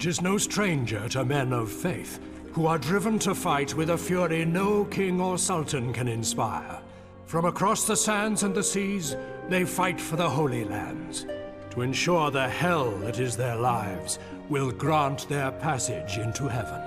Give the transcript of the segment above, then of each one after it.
passage is no stranger to men of faith, who are driven to fight with a fury no king or sultan can inspire. From across the sands and the seas, they fight for the Holy Lands, to ensure the hell that is their lives will grant their passage into heaven.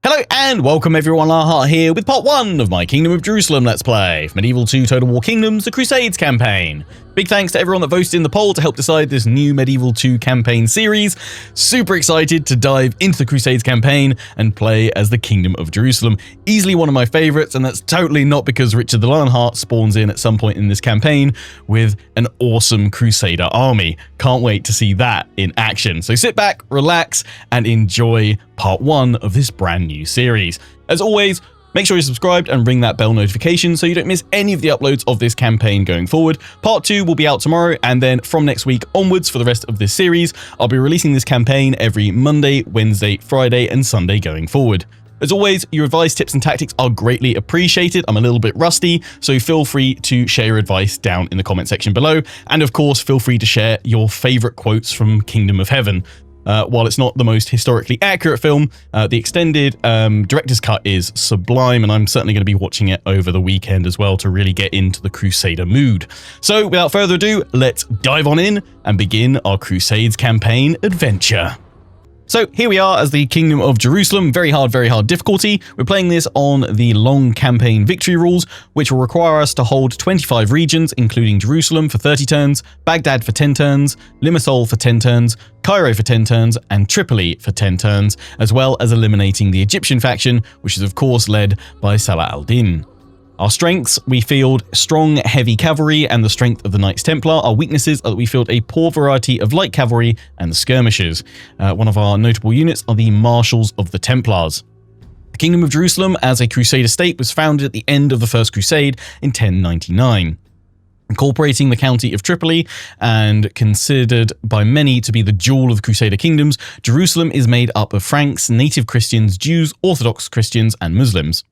Hello and welcome everyone, Arhart here with part 1 of my Kingdom of Jerusalem Let's Play for Medieval 2 Total War Kingdoms, the Crusades campaign. Big thanks to everyone that voted in the poll to help decide this new Medieval 2 campaign series. Super excited to dive into the Crusades campaign and play as the Kingdom of Jerusalem. Easily one of my favourites, and that's totally not because Richard the Lionheart spawns in at some point in this campaign with an awesome Crusader army. Can't wait to see that in action. So sit back, relax, and enjoy part 1 of this brand new series. As always, make sure you're subscribed and ring that bell notification so you don't miss any of the uploads of this campaign going forward. Part 2 will be out tomorrow, and then from next week onwards for the rest of this series, I'll be releasing this campaign every Monday, Wednesday, Friday, and Sunday going forward. As always, your advice, tips, and tactics are greatly appreciated. I'm a little bit rusty, so feel free to share your advice down in the comment section below. And of course, feel free to share your favorite quotes from Kingdom of Heaven. While it's not the most historically accurate film, the extended director's cut is sublime, and I'm certainly going to be watching it over the weekend as well to really get into the Crusader mood. So without further ado, let's dive on in and begin our Crusades campaign adventure. So here we are as the Kingdom of Jerusalem, very hard difficulty. We're playing this on the long campaign victory rules, which will require us to hold 25 regions, including Jerusalem for 30 turns, Baghdad for 10 turns, Limassol for 10 turns, Cairo for 10 turns, and Tripoli for 10 turns, as well as eliminating the Egyptian faction, which is of course led by Salah al-Din. Our strengths, we field strong heavy cavalry and the strength of the Knights Templar. Our weaknesses are that we field a poor variety of light cavalry and the skirmishers. One of our notable units are the Marshals of the Templars. The Kingdom of Jerusalem as a Crusader state was founded at the end of the First Crusade in 1099. Incorporating the county of Tripoli and considered by many to be the jewel of Crusader kingdoms, Jerusalem is made up of Franks, native Christians, Jews, Orthodox Christians, and Muslims.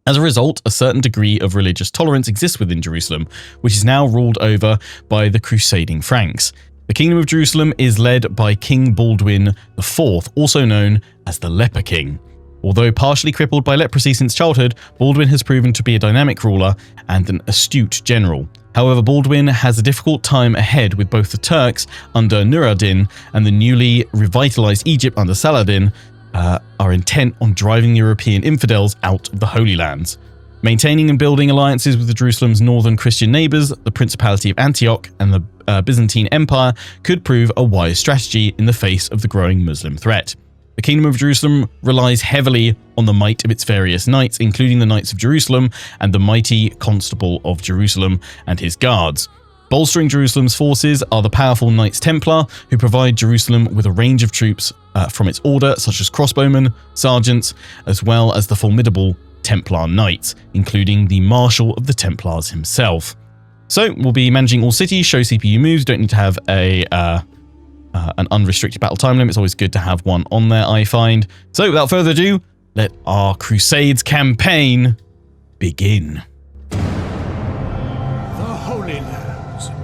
As a result, a certain degree of religious tolerance exists within Jerusalem, which is now ruled over by the crusading Franks. The Kingdom of Jerusalem is led by King Baldwin IV, also known as the Leper King. Although partially crippled by leprosy since childhood, Baldwin has proven to be a dynamic ruler and an astute general. However, Baldwin has a difficult time ahead with both the Turks under Nur ad-Din and the newly revitalized Egypt under Saladin are intent on driving European infidels out of the Holy Lands. Maintaining and building alliances with Jerusalem's northern Christian neighbours, the Principality of Antioch and the Byzantine Empire, could prove a wise strategy in the face of the growing Muslim threat. The Kingdom of Jerusalem relies heavily on the might of its various knights, including the Knights of Jerusalem and the mighty Constable of Jerusalem and his guards. Bolstering Jerusalem's forces are the powerful Knights Templar, who provide Jerusalem with a range of troops from its order, such as crossbowmen, sergeants, as well as the formidable Templar Knights, including the Marshal of the Templars himself. So we'll be managing all cities, show CPU moves, don't need to have an unrestricted battle time limit. It's always good to have one on there, I find. So without further ado, let our Crusades campaign begin.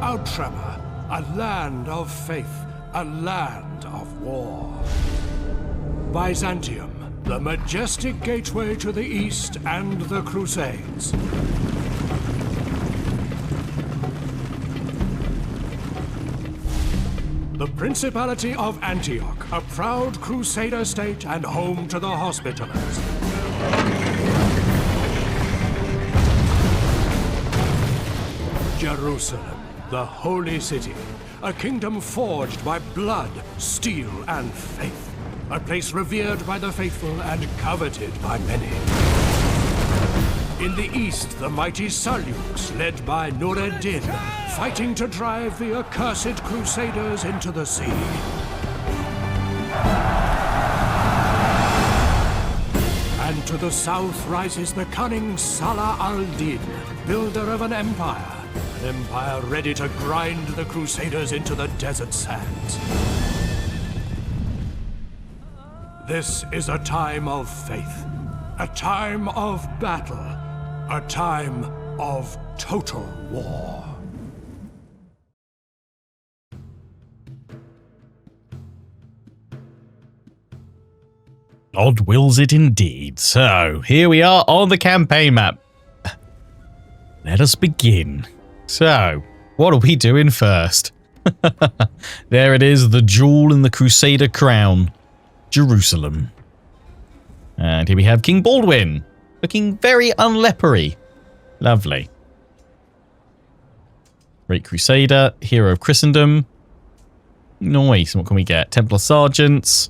Outremer, a land of faith, a land of war. Byzantium, the majestic gateway to the east and the Crusades. The Principality of Antioch, a proud Crusader state and home to the Hospitallers. Jerusalem, the holy city, a kingdom forged by blood, steel, and faith. A place revered by the faithful and coveted by many. In the east, the mighty Seljuks, led by Nur-ed-Din, fighting to drive the accursed Crusaders into the sea. And to the south rises the cunning Salah al-Din, builder of an empire ready to grind the Crusaders into the desert sands. This is a time of faith, a time of battle, a time of total war. Odd wills it indeed. So, here we are on the campaign map. Let us begin. So, what are we doing first? There it is, the jewel in the Crusader crown. Jerusalem. And here we have King Baldwin, looking very unleathery. Lovely. Great Crusader, hero of Christendom. Nice. What can we get? Templar Sergeants.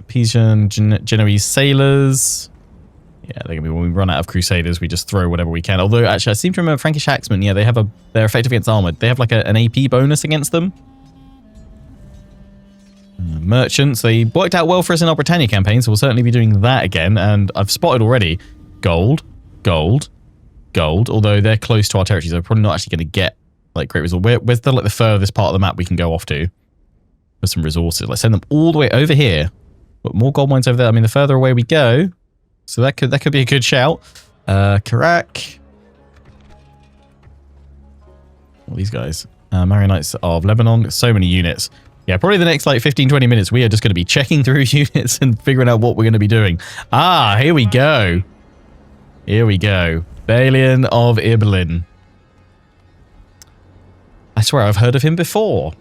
Pisan, Genoese Sailors. Yeah, they're gonna be, when we run out of Crusaders, we just throw whatever we can. Although, actually, I seem to remember Frankish Axemen, yeah, they're effective against armored. They have like an AP bonus against them. Merchants, they worked out well for us in our Britannia campaign, so we'll certainly be doing that again. And I've spotted already gold, gold, gold. Although they're close to our territories, they're probably not actually going to get like great results. Where's the like the furthest part of the map we can go off to for some resources? Let's send them all the way over here. But more gold mines over there. I mean, the further away we go, so that could be a good shout. Karak. All these guys. Marionettes of Lebanon. So many units. Yeah, probably the next like 15-20 minutes we are just going to be checking through units and figuring out what we're going to be doing. Ah, here we go. Here we go. Balian of Ibelin. I swear I've heard of him before.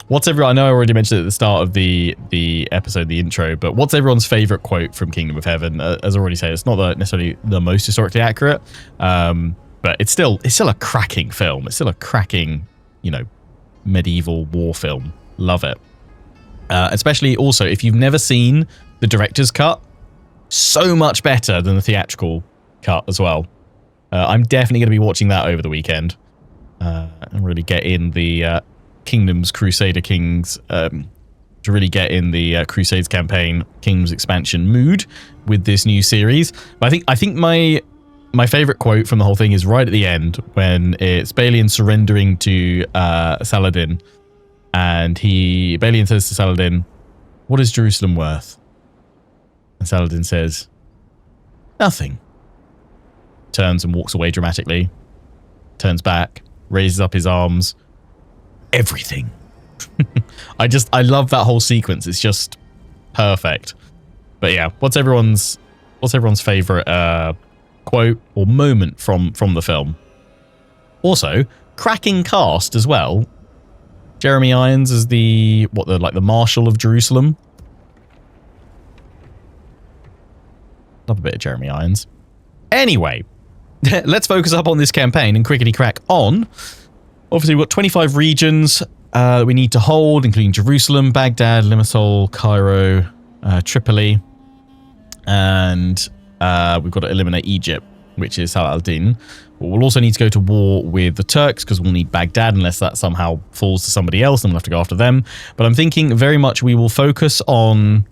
What's everyone? I know I already mentioned it at the start of the episode, the intro, but what's everyone's favorite quote from Kingdom of Heaven? As I already said, it's not necessarily the most historically accurate, but it's still a cracking film. It's still a cracking, medieval war film. Love it. Especially also if you've never seen the director's cut, so much better than the theatrical cut as well. I'm definitely going to be watching that over the weekend and really get in the Kingdoms Crusader Kings to really get in the Crusades campaign Kingdoms expansion mood with this new series. But I think my favorite quote from the whole thing is right at the end when it's Balian surrendering to Saladin, and Balian says to Saladin, "What is Jerusalem worth?" And Saladin says, "Nothing." Turns and walks away dramatically. Turns back, raises up his arms. Everything. I love that whole sequence. It's just perfect. But yeah, what's everyone's favorite quote or moment from the film? Also, cracking cast as well. Jeremy Irons is the Marshal of Jerusalem. Love a bit of Jeremy Irons. Anyway, let's focus up on this campaign and quickly crack on. Obviously, we've got 25 regions that we need to hold, including Jerusalem, Baghdad, Limassol, Cairo, Tripoli, and we've got to eliminate Egypt, which is Salah al-Din. But we'll also need to go to war with the Turks because we'll need Baghdad unless that somehow falls to somebody else, and we'll have to go after them. But I'm thinking very much we will focus on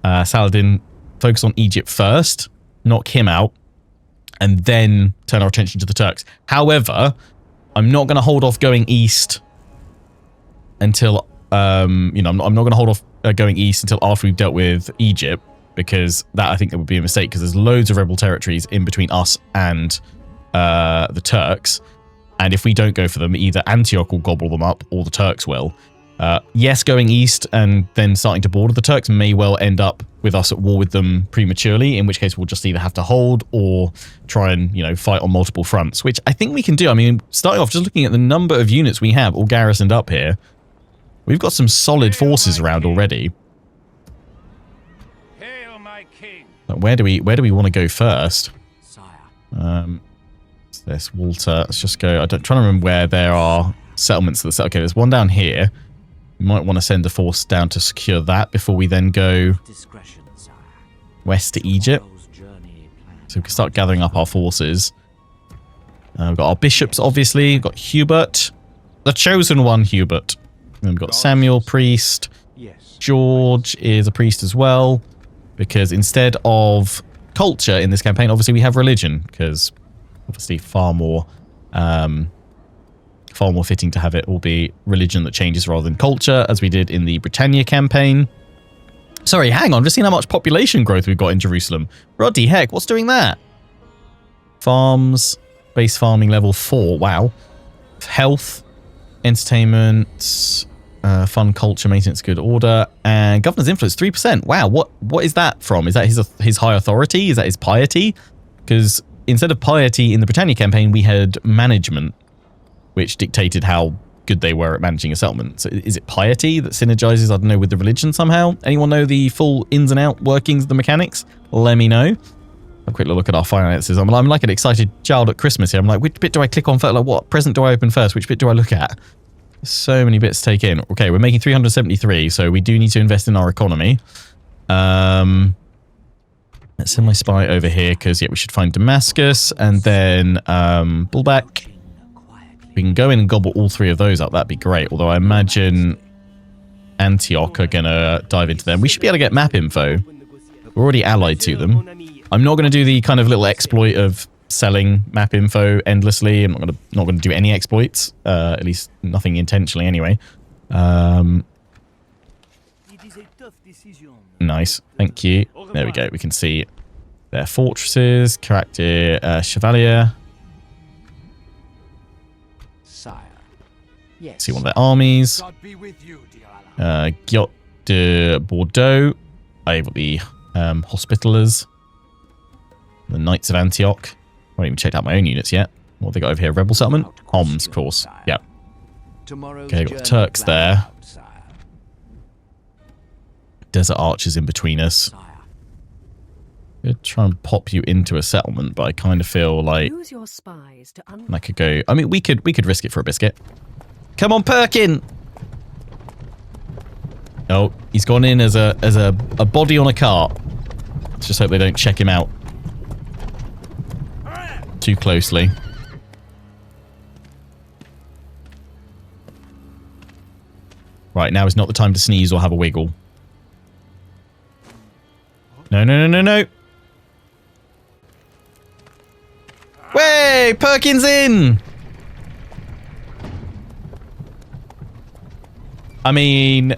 Saladin, focus on Egypt first, knock him out, and then turn our attention to the Turks. However, I'm not going to hold off going east until, I'm not going to hold off going east until after we've dealt with Egypt, because that I think that would be a mistake, because there's loads of rebel territories in between us and the Turks. And if we don't go for them, either Antioch will gobble them up or the Turks will. Yes, going east and then starting to border the Turks may well end up with us at war with them prematurely, in which case we'll just either have to hold or try and, you know, fight on multiple fronts, which I think we can do. I mean, starting off, just looking at the number of units we have all garrisoned up here, we've got some solid forces around already. Hail my king. But where do we want to go first? What's this? Walter. Let's just go. I'm trying to remember where there are settlements. Okay, there's one down here. We might want to send a force down to secure that before we then go west to Egypt. So we can start gathering up our forces. We've got our bishops, obviously. We've got Hubert. The chosen one, Hubert. And we've got Samuel, priest. George is a priest as well. Because instead of culture in this campaign, obviously we have religion. Because obviously far more fitting to have it all be religion that changes rather than culture, as we did in the Britannia campaign. Sorry, hang on, just seen how much population growth we've got in Jerusalem. Roddy, heck, what's doing that? Farms, base farming level 4, wow. Health, entertainment, fun, culture, maintenance, good order, and governor's influence, 3%. Wow, what is that from? Is that his high authority? Is that his piety? Because instead of piety in the Britannia campaign, we had management, which dictated how good they were at managing a settlement. So is it piety that synergizes, I don't know, with the religion somehow? Anyone know the full ins and out workings of the mechanics? Let me know. A quick look at our finances. I'm like an excited child at Christmas here. I'm like, which bit do I click on first? Like, what present do I open first? Which bit do I look at? So many bits to take in. Okay, we're making 373, so we do need to invest in our economy. Let's send my spy over here, because, yeah, we should find Damascus, and then Bullback. We can go in and gobble all three of those up. That'd be great. Although I imagine Antioch are going to dive into them. We should be able to get map info. We're already allied to them. I'm not going to do the kind of little exploit of selling map info endlessly. I'm not going to do any exploits. At least nothing intentionally anyway. Nice. Thank you. There we go. We can see their fortresses. Character Chevalier. See one of their armies. Giot de Bordeaux. I've got the Hospitallers. The Knights of Antioch. I haven't even checked out my own units yet. What have they got over here? Rebel settlement? Homs, of course. Yep. Okay, got the Turks there. Desert archers in between us. I'm going to try and pop you into a settlement, but I kind of feel like I could go. I mean, we could risk it for a biscuit. Come on, Perkin! Oh, he's gone in as a body on a cart. Let's just hope they don't check him out too closely. Right, now is not the time to sneeze or have a wiggle. No, no, no, no, no. Way! Perkins in! I mean,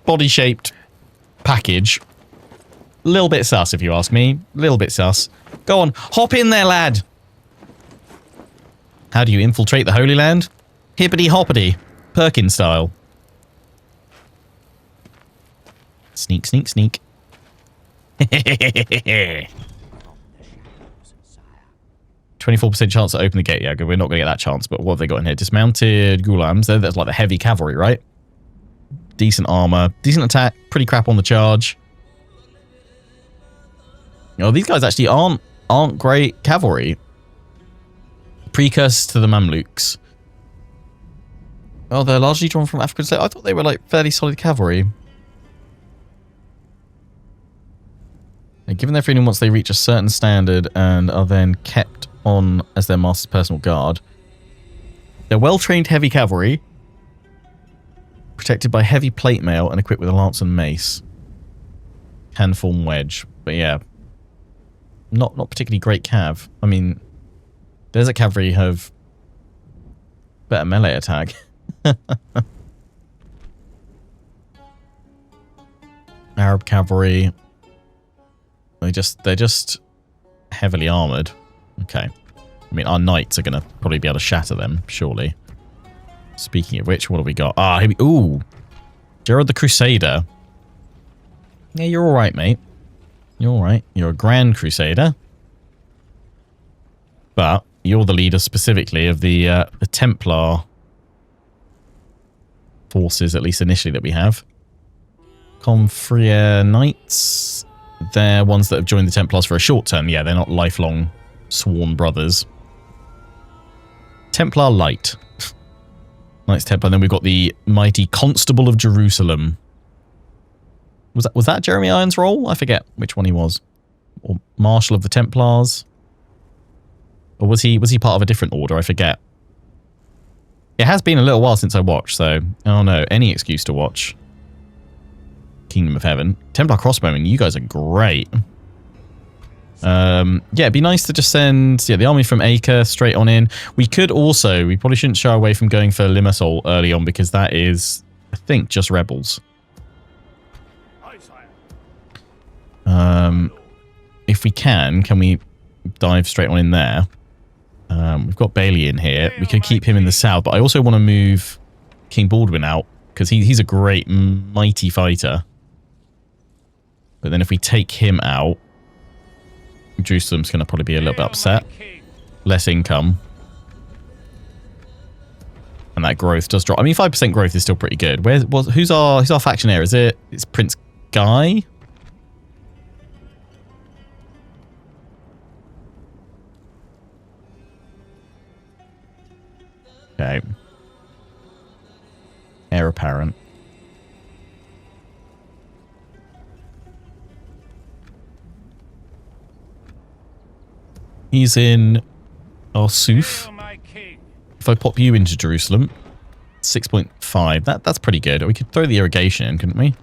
body-shaped package. A little bit sus, if you ask me. A little bit sus. Go on, hop in there, lad. How do you infiltrate the Holy Land? Hippity-hoppity. Perkin style. Sneak, sneak, sneak. 24% chance to open the gate. Yeah, we're not going to get that chance, but what have they got in here? Dismounted Gulams. That's like the heavy cavalry, right? Decent armor. Decent attack. Pretty crap on the charge. Oh, these guys actually aren't great cavalry. Precursors to the Mamluks. Oh, they're largely drawn from African slaves. I thought they were like fairly solid cavalry. They're given their freedom once they reach a certain standard and are then kept on as their master's personal guard. They're well-trained heavy cavalry, protected by heavy plate mail and equipped with a lance and mace. Can form wedge, but yeah, not particularly great cav. I mean, desert cavalry have better melee attack. Arab cavalry. They're just heavily armored. Okay. I mean, our knights are going to probably be able to shatter them, surely. Speaking of which, what have we got? Ah, here we... Ooh. Gerard the Crusader. Yeah, you're alright, mate. You're alright. You're a Grand Crusader. But you're the leader specifically of the Templar forces, at least initially, that we have. Confrier Knights. They're ones that have joined the Templars for a short term. Yeah, they're not lifelong sworn brothers. Templar Light. Knights Templar. And then we've got the mighty Constable of Jerusalem. Was that Jeremy Irons' role? I forget which one he was. Or Marshal of the Templars. Or was he part of a different order? I forget. It has been a little while since I watched, so I don't know. Any excuse to watch Kingdom of Heaven. Templar Crossbowmen, you guys are great. Yeah, it'd be nice to just send the army from Acre straight on in. We could also, we probably shouldn't shy away from going for Limassol early on because that is, I think, just rebels. If we can we dive straight on in there? We've got Bailey in here. We could keep him in the south, but I also want to move King Baldwin out because he's a great, mighty fighter. But then if we take him out, Jerusalem's going to probably be a little bit upset. Less income. And that growth does drop. I mean, 5% growth is still pretty good. Who's our factionaire? Is it? It's Prince Guy? Okay. Heir apparent. He's in Arsuf. If I pop you into Jerusalem, 6.5. That's pretty good. We could throw the irrigation in, couldn't we?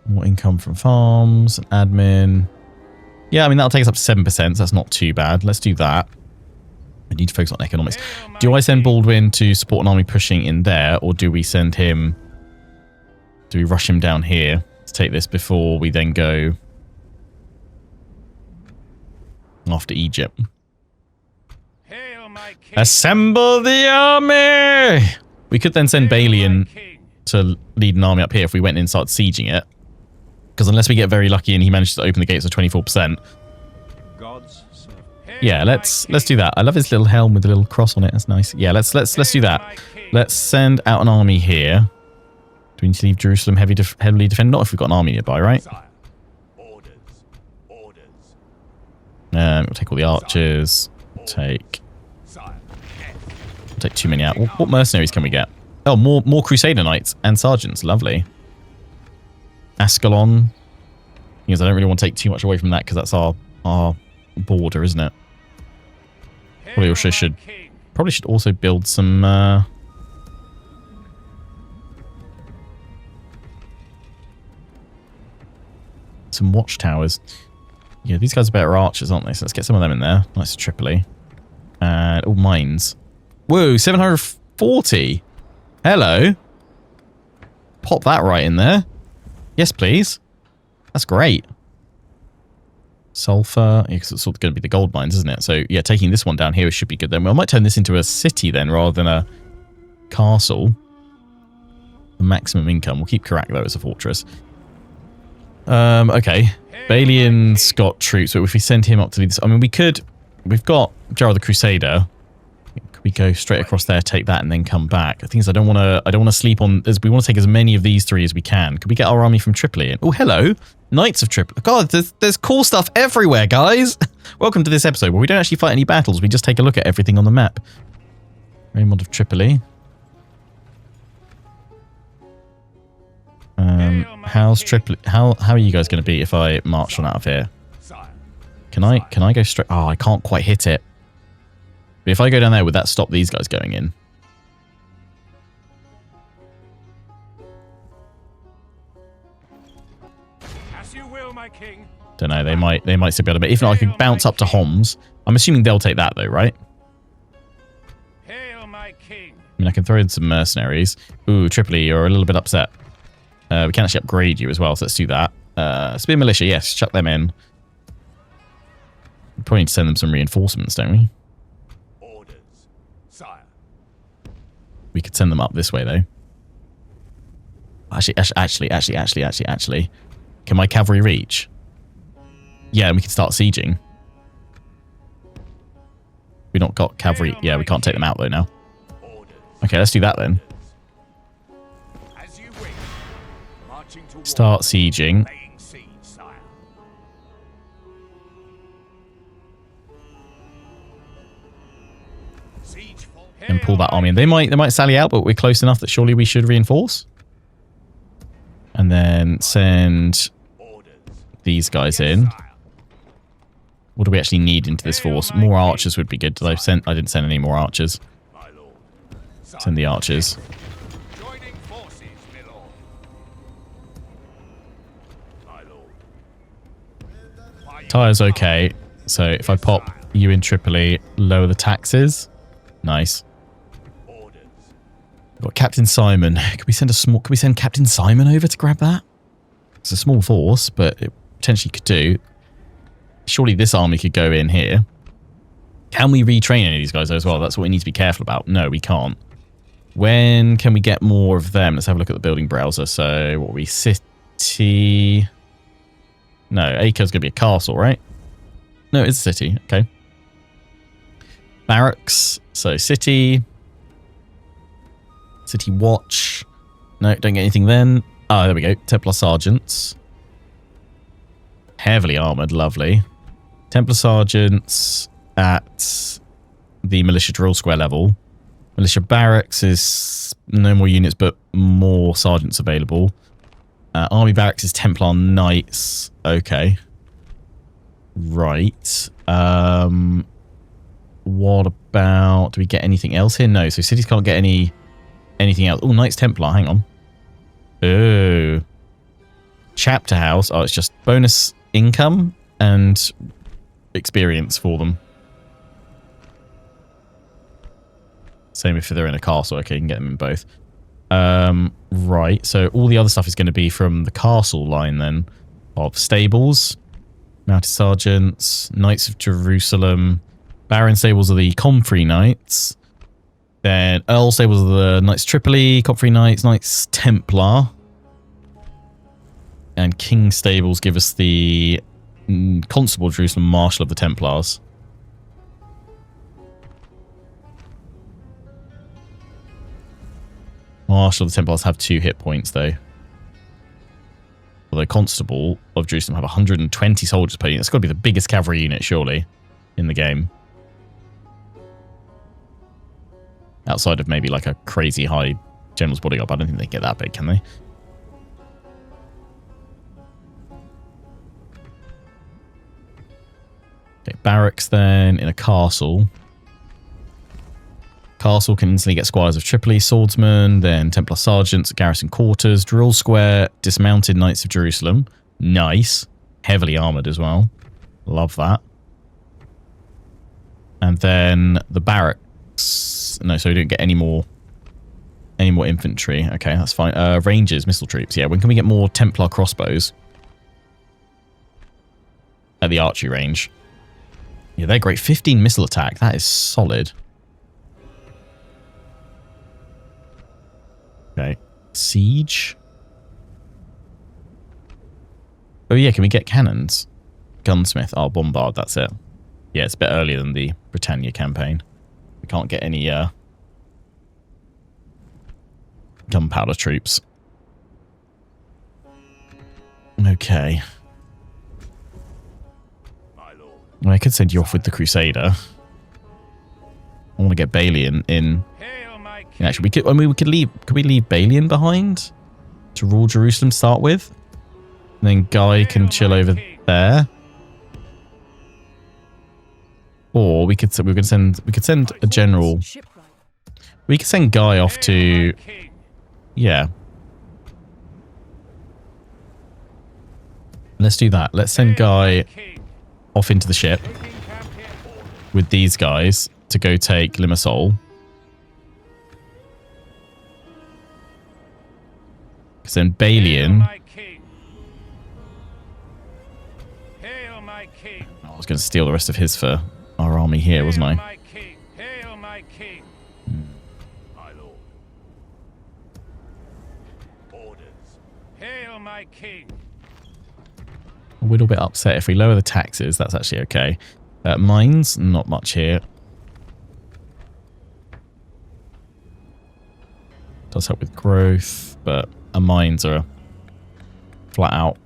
More income from farms, admin. Yeah, I mean, that'll take us up to 7%, so that's not too bad. Let's do that. I need to focus on economics. Do I send Baldwin to support an army pushing in there, or do we send him... Do we rush him down here to take this before we then go after Egypt? Assemble the army! We could then send Bailey in to lead an army up here if we went in and started sieging it. Because unless we get very lucky and he manages to open the gates of 24%. Yeah, let's do that. I love his little helm with the little cross on it. That's nice. Yeah, let's do that. Let's send out an army here. Do we need to leave Jerusalem heavily defended? Not if we've got an army nearby, right? We'll take all the archers. We'll take too many out. What mercenaries can we get? Oh, more Crusader Knights and Sergeants. Lovely. Ascalon. Because I don't really want to take too much away from that because that's our border, isn't it? Probably should also build some watchtowers. Yeah, these guys are better archers, aren't they? So let's get some of them in there. Nice Tripoli. And all mines. Whoa, 740. Hello. Pop that right in there. Yes, please. That's great. Sulfur. Yeah, because it's sort of going to be the gold mines, isn't it? So, yeah, taking this one down here should be good then. Well, I might turn this into a city then, rather than a castle. The maximum income. We'll keep Karak, though, as a fortress. Okay. Balian's got troops, but if we send him up to lead this... I mean, we could... We've got Gerald the Crusader. Could we go straight across there, take that, and then come back? The thing is, I don't want to sleep on... We want to take as many of these three as we can. Could we get our army from Tripoli in? Oh, hello. Knights of Tripoli. God, there's cool stuff everywhere, guys. Welcome to this episode where we don't actually fight any battles. We just take a look at everything on the map. Raymond of Tripoli. How's Tripoli? How are you guys going to be if I march on out of here? Can I go straight? Oh, I can't quite hit it. But if I go down there, would that stop these guys going in? As you will, my king. Don't know. They might still be able to. If not, I could bounce up to Homs. I'm assuming they'll take that though, right? Hail, my king. I mean, I can throw in some mercenaries. Ooh, Tripoli, you're a little bit upset. We can actually upgrade you as well, so let's do that. Spear Militia, yes, chuck them in. We probably need to send them some reinforcements, don't we? Orders, sire. We could send them up this way, though. Actually. Can my cavalry reach? Yeah, and we can start sieging. We not got cavalry. Yeah, we can't take them out though now. Okay, let's do that then. Start sieging. And pull that army in. They might sally out, but we're close enough that surely we should reinforce. And then send these guys in. What do we actually need into this force? More archers would be good. I didn't send any more archers. Send the archers. Tire's okay. So if I pop you in Tripoli, lower the taxes. Nice. We've got Captain Simon. Could we send Captain Simon over to grab that? It's a small force, but it potentially could do. Surely this army could go in here. Can we retrain any of these guys as well? That's what we need to be careful about. No, we can't. When can we get more of them? Let's have a look at the building browser. So, what are we? City... No, Acre's going to be a castle, right? No, it's a city. Okay. Barracks. So, city. City watch. No, don't get anything then. Oh, there we go. Templar sergeants. Heavily armoured. Lovely. Templar sergeants at the militia drill square level. Militia barracks is no more units, but more sergeants available. Army barracks is Templar knights. Okay. Right. What about... Do we get anything else here? No. So cities can't get anything else. Oh, Knights Templar. Hang on. Oh. Chapter house. Oh, it's just bonus income and experience for them. Same if they're in a castle. Okay, you can get them in both. Right, so all the other stuff is going to be from the castle line then. Of stables, mounted sergeants, Knights of Jerusalem, Baron stables are the Comfrey Knights. Then Earl stables are the Knights Tripoli, Comfrey Knights, Knights Templar. And King stables give us the Constable Jerusalem, Marshal of the Templars. Marshal of the Templars have 2 hit points, though. Although Constable of Jerusalem have 120 soldiers per unit. It's got to be the biggest cavalry unit, surely, in the game. Outside of maybe like a crazy high General's Bodyguard, but I don't think they get that big, can they? Okay, barracks then in a castle. Castle can instantly get Squires of Tripoli, Swordsmen, then Templar Sergeants, Garrison Quarters, Drill Square, Dismounted Knights of Jerusalem. Nice. Heavily armoured as well. Love that. And then the barracks. No, so we don't get any more infantry. Okay, that's fine. Rangers, missile troops. Yeah, when can we get more Templar crossbows? At the archery range. Yeah, they're great. 15 missile attack. That is solid. Okay. Siege. Oh yeah, can we get cannons? Gunsmith. Oh, bombard, that's it. Yeah, it's a bit earlier than the Britannia campaign. We can't get any gunpowder troops. Okay. Well, I could send you off with the Crusader. I want to get Balian in. Actually, we could. I mean, could we leave Balian behind to rule Jerusalem to start with? And then Guy can chill over there. Or we could send a general. We could send Guy off to. Yeah. Let's do that. Let's send Guy off into the ship with these guys to go take Limassol. Because then Balian... I was going to steal the rest of his for our army here, wasn't I? Hail my king. A little bit upset. If we lower the taxes, that's actually okay. Mines, not much here. Does help with growth, but our mines are flat out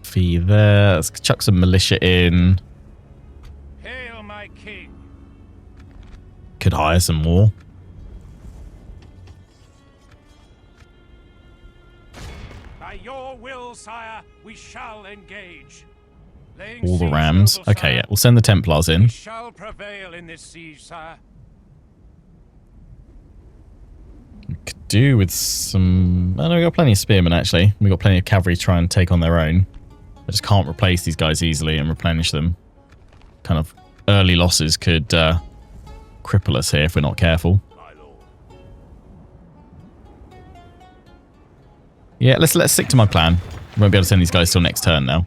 fee there. Let's chuck some militia in. Hail my king. Could hire some more. By your will, sire, we shall engage. Laying All the siege, rams. noble Okay, sire, yeah, we'll send the Templars in. we shall prevail in this siege, sire. Could do with some... Oh no, we got plenty of spearmen actually. We got plenty of cavalry to try and take on their own. I just can't replace these guys easily and replenish them. Kind of early losses could cripple us here if we're not careful. Yeah, let's stick to my plan. We won't be able to send these guys till next turn now.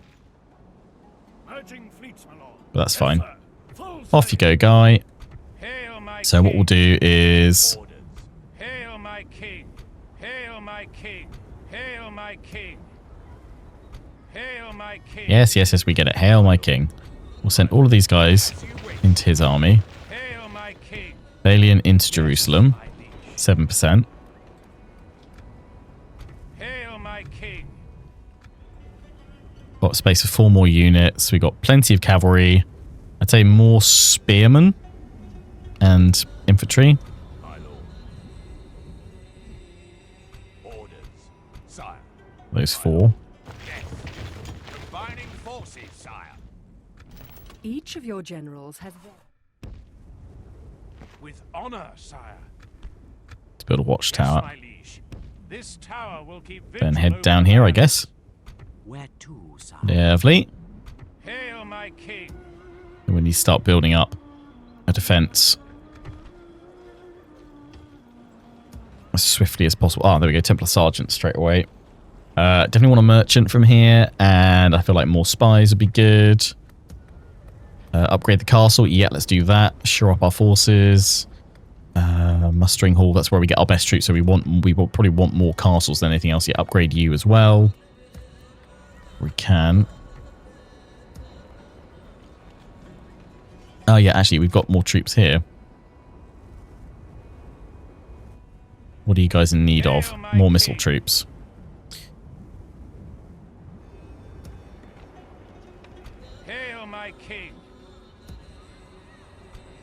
But that's fine. Off you go, guy. Hail my So what we'll do is... Hail my king. Hail my king. Hail my king. Hail my king. Yes, yes, yes, we get it. Hail my king. We'll send all of these guys into his army. Hail my king. Balian into Jerusalem. 7%. Hail my king. Got space for 4 more units. We got plenty of cavalry. I'd say more spearmen and infantry. My lord. Orders, sire. Those 4. Yes. Combining forces, sire. Each of your generals has... With honor, sire. To build a watchtower. Yes, my liege. This tower will keep Then vigil head over down the here, I land. guess. Where to, sire? Lovely. Hail my king. And we need to start building up a defense as swiftly as possible. Oh, there we go. Templar Sergeant straight away. Definitely want a merchant from here, and I feel like more spies would be good. Upgrade the castle. Yeah, let's do that. Shore up our forces. Mustering hall. That's where we get our best troops. So we will probably want more castles than anything else. Yeah, upgrade you as well. We can. Oh yeah, actually, we've got more troops here. What are you guys in need of? More missile troops. Hail my king.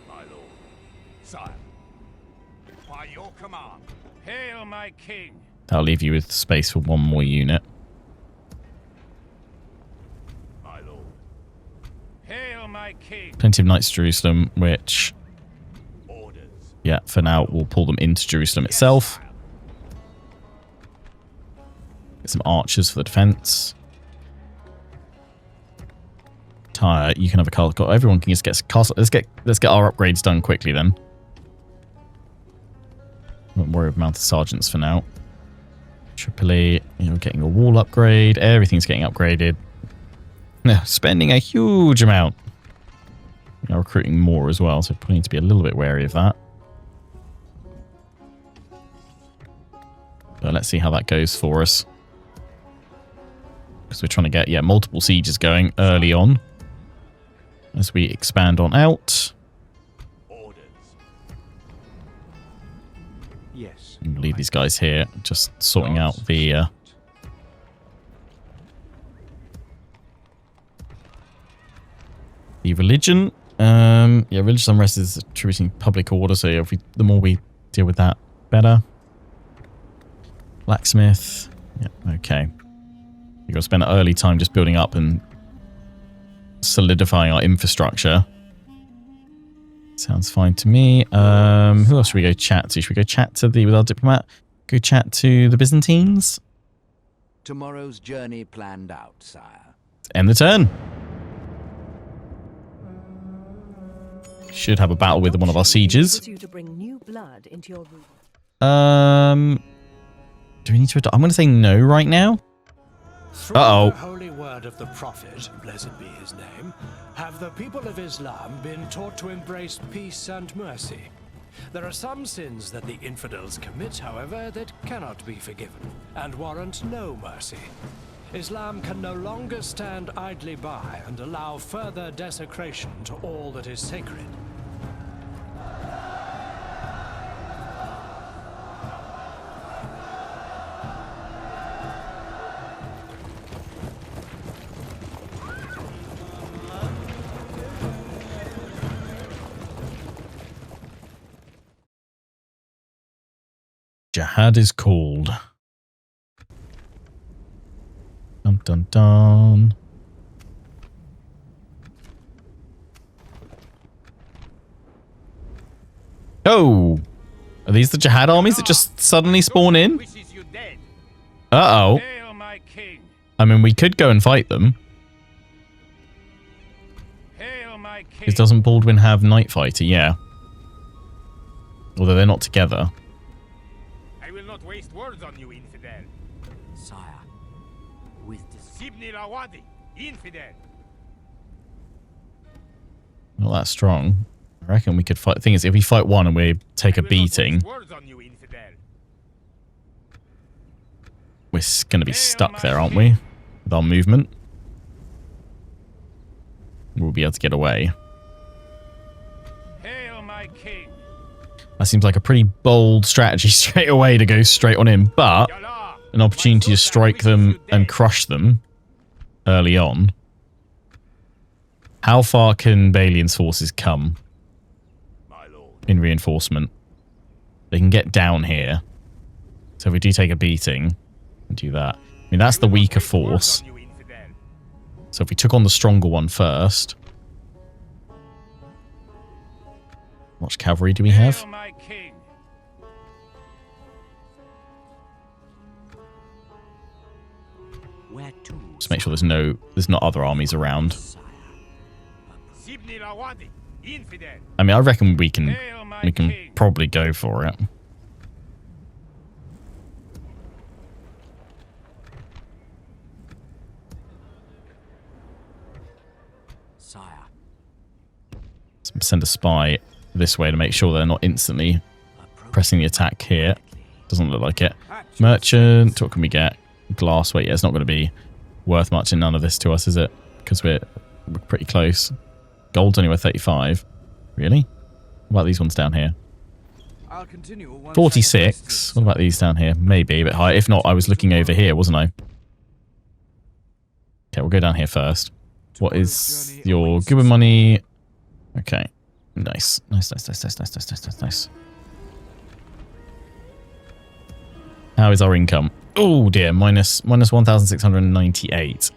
My lord. Sire. By your command. Hail my king. That'll leave you with space for 1 more unit. My lord. Hail my king. Plenty of Knights to Jerusalem, which, Orders. yeah, for now, we'll pull them into Jerusalem itself. Sire. Get some archers for the defense. Tyre, you can have a castle. Everyone can just get a castle. Let's get our upgrades done quickly then. Won't worry about mounted sergeants for now. Tripoli, you know, getting a wall upgrade. Everything's getting upgraded. Now, spending a huge amount. We are recruiting more as well, so we need to be a little bit wary of that. But let's see how that goes for us. Because we're trying to get, yeah, multiple sieges going early on. As we expand on out. Orders. Yes. And leave these guys here, just sorting out the... The religion. Yeah, religious unrest is attributing public order, so yeah, the more we deal with that, better. Blacksmith. Yeah, okay. We've got to spend early time just building up and solidifying our infrastructure. Sounds fine to me. Who else should we go chat to? Should we go chat to with our diplomat? Go chat to the Byzantines? Tomorrow's journey planned out, sire. End the turn. Should have a battle with one of our sieges. You to bring new blood into your region. Do we need to? I'm going to say no right now. Through Uh-oh. the holy word of the Prophet, blessed be his name, have the people of Islam been taught to embrace peace and mercy. There are some sins that the infidels commit, however, that cannot be forgiven, and warrant no mercy. Islam can no longer stand idly by and allow further desecration to all that is sacred. Jihad is called. Dun dun dun. Oh! Are these the Jihad armies that just suddenly spawn in? Uh-oh. Hail my king. I mean, we could go and fight them. Hail my king. Because doesn't Baldwin have Night Fighter? Yeah. Although they're not together. I will not waste words on you, infidel. Sire, with this Sibni Lawadi, infidel. Not that strong. I reckon we could fight. The thing is, if we fight one and we take a beating, Words on you, infidel. we're going to be stuck there, aren't we? With our movement. We'll be able to get away. Hail my king. That seems like a pretty bold strategy straight away to go straight on in, but Yallah, an opportunity to strike them and crush them early on. How far can Balian's forces come my lord. in reinforcement? They can get down here. So if we do take a beating and do that. I mean, that's the weaker force. So if we took on the stronger one first. How much cavalry do we have? Hail my king. where to? Just make sure there's not other armies around. Sire, Sibni Lawadi, infidel. I mean, I reckon we can Hail my king. probably go for it. sire. Send a spy this way to make sure they're not instantly pressing the attack here. Doesn't look like it. Merchant, what can we get? Glass weight. Yeah, it's not going to be worth much in none of this to us, is it? Because we're pretty close. Gold's only worth 35. Really? What about these ones down here? I'll continue 46. What about these down here? Maybe a bit high. If not, I was looking over here, wasn't I? Okay, we'll go down here first. What is your Goober money? Okay. Nice. Nice. How is our income? Oh dear, minus 1,698.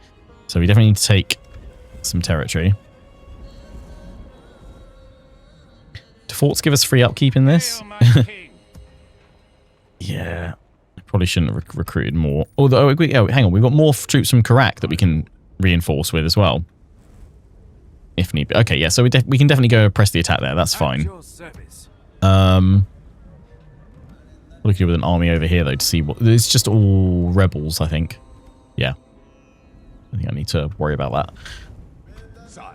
So we definitely need to take some territory. Do forts give us free upkeep in this? Hail my king. Yeah. I probably shouldn't have recruited more. Although, hang on, we've got more troops from Karak that we can reinforce with as well. If need be. Okay, yeah, so we can definitely go press the attack there. That's fine. We're looking with an army over here, though, to see what... It's just all rebels, I think. Yeah. I think I need to worry about that. Sire.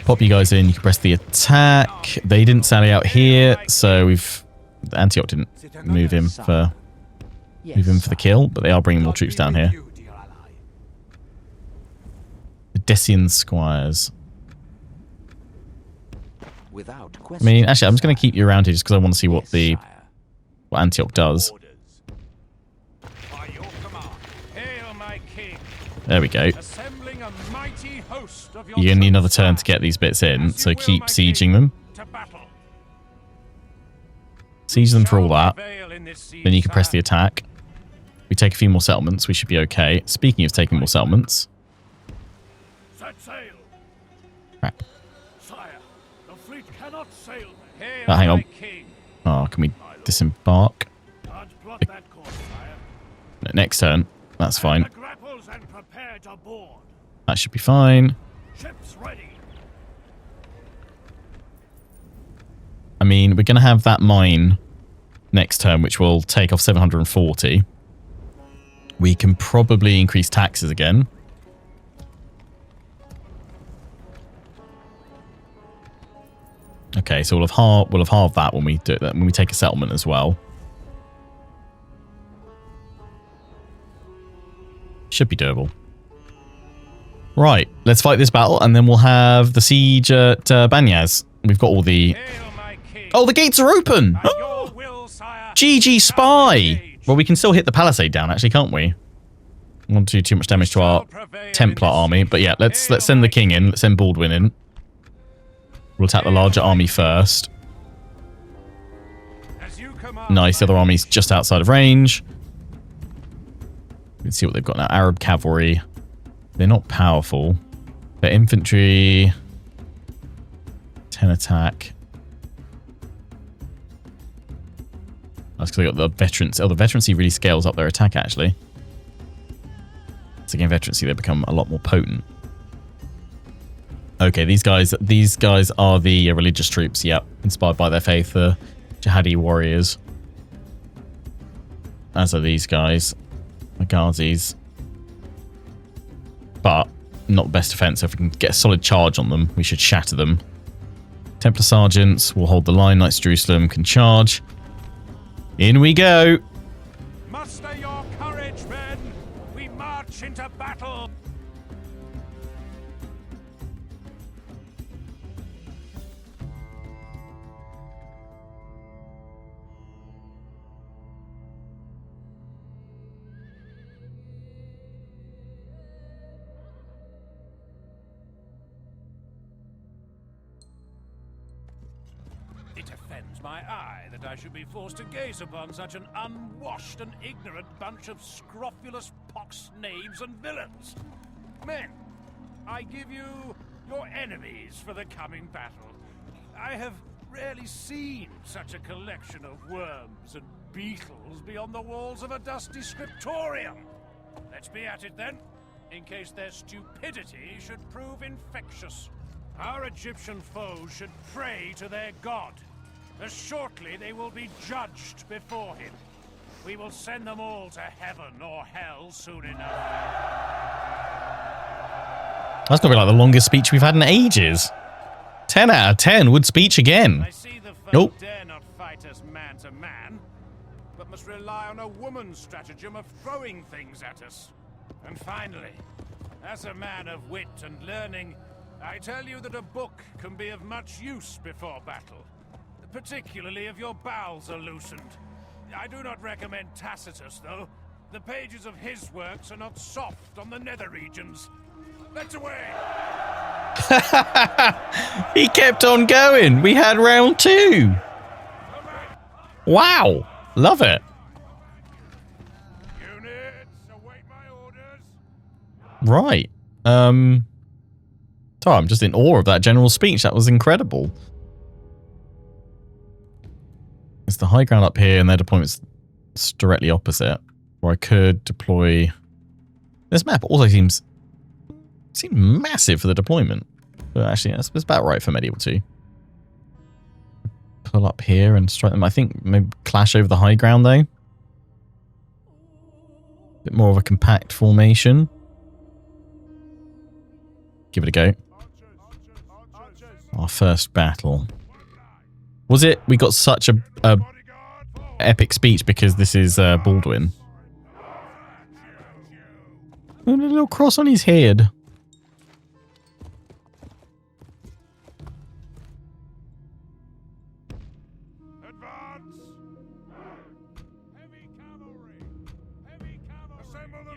Pop you guys in. You can press the attack. They didn't sally out here, so we've... Antioch didn't move him for the kill, but they are bringing more troops down here. The Decian Squires. Without I question. mean, actually, I'm just going to keep you around here just because I want to see what Antioch does. By your command. Hail my king. There we go. Assembling a mighty host of your You're going to need another troops, turn to sire. get these bits in, As so you will, keep my sieging king. them. To battle. Siege them for all Shall that. prevail in this siege, Then you can press sire. the attack. We take a few more settlements, we should be okay. Speaking of taking more settlements... Set sail! Crap. Sire, the fleet cannot sail. Hail Oh, hang my on. king. Oh, can we disembark? Can't plot that course, sire. No, next turn. That's fine. The grapples and prepare to board. That should be fine. Ships ready. I mean, we're going to have that mine next turn, which will take off 740. We can probably increase taxes again. Okay, so we'll have halved that when we do that, when we take a settlement as well. Should be doable. Right, let's fight this battle, and then we'll have the siege at Banyas. We've got all the... Oh, the gates are open! GG Spy! Well, we can still hit the palisade down, actually, can't we? I want to do too much damage to our Templar army. But yeah, let's send the king in. Let's send Baldwin in. We'll attack the larger army first. Nice, the other army's just outside of range. Let's see what they've got now. Arab cavalry. They're not powerful. They're infantry. 10 attack. That's because they got the veterans. Oh, the veterancy really scales up their attack, actually. So again, veterancy, they become a lot more potent. Okay, these guys are the religious troops, yep. Inspired by their faith, the jihadi warriors. As are these guys. The Ghazis. But not the best defense. So if we can get a solid charge on them, we should shatter them. Templar sergeants will hold the line. Knights of Jerusalem can charge. In we go. Muster your courage, men. We march into battle. It offends my eye that I should be forced to gaze upon such an unwashed and ignorant bunch of scrofulous pox knaves and villains. Men, I give you your enemies for the coming battle. I have rarely seen such a collection of worms and beetles beyond the walls of a dusty scriptorium. Let's be at it then, in case their stupidity should prove infectious. Our Egyptian foes should pray to their god, as shortly they will be judged before him. We will send them all to heaven or hell soon enough. That's gonna be like the longest speech we've had in ages. 10 out of 10 would speech again. I see the foe Nope. dare not fight us man to man, but must rely on a woman's stratagem of throwing things at us. And finally, as a man of wit and learning, I tell you that a book can be of much use before battle, particularly if your bowels are loosened. I do not recommend Tacitus, though. The pages of his works are not soft on the nether regions. Let's away! He kept on going. We had round 2. Wow. Love it. Units, await my orders. Right. Sorry, I'm just in awe of that general speech. That was incredible. It's the high ground up here, and their deployment's directly opposite. Where I could deploy... This map also seems massive for the deployment. But actually, that's about right for Medieval 2. Pull up here and strike them. I think maybe clash over the high ground, though. Bit more of a compact formation. Give it a go. Our first battle. Was it? We got such a epic speech because this is Baldwin. And a little cross on his head.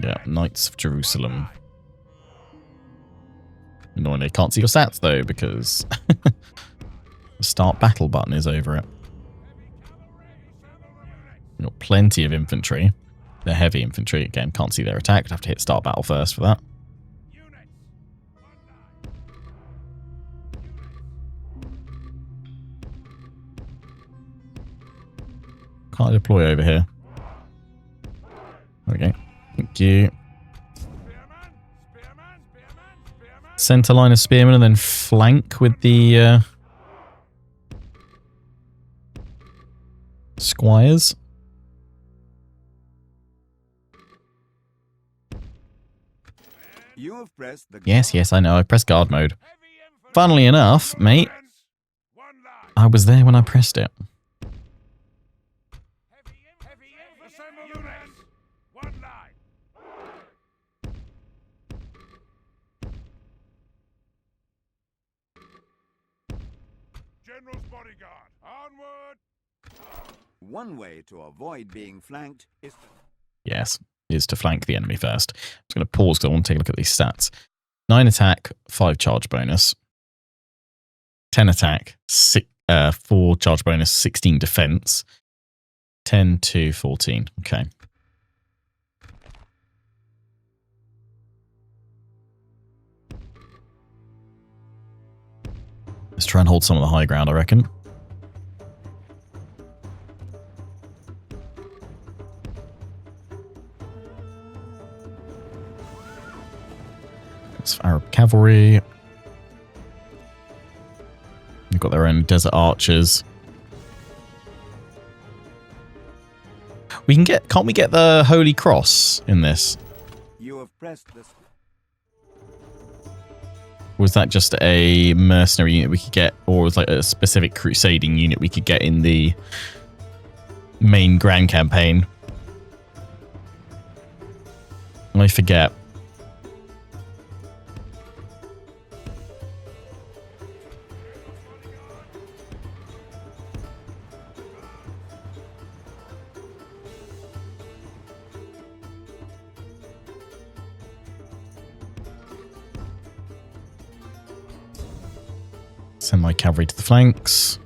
Yeah, Knights of Jerusalem. Annoyingly, can't see your stats though because the start battle button is over it. You've got plenty of infantry. They're heavy infantry. Again, can't see their attack. I'd have to hit start battle first for that. Can't deploy over here. There we go. Thank you. Center line of spearmen and then flank with the squires. You have pressed the Yes, I know. I pressed guard mode. Funnily enough, mate, I was there when I pressed it. Assemble the rest. One line. General's bodyguard. Onward. One way to avoid being flanked is to... Yes, is to flank the enemy first. I'm just going to pause because I want to take a look at these stats. 9 attack, 5 charge bonus. 10 attack, 4 charge bonus, 16 defense. 10 to 14. Okay. Let's try and hold some of the high ground, I reckon. It's Arab cavalry. They've got their own desert archers. We can get, can't we get the Holy Cross in this? You have pressed this... Was that just a mercenary unit we could get, or was like a specific crusading unit we could get in the main grand campaign? I forget. Send my cavalry to the flanks.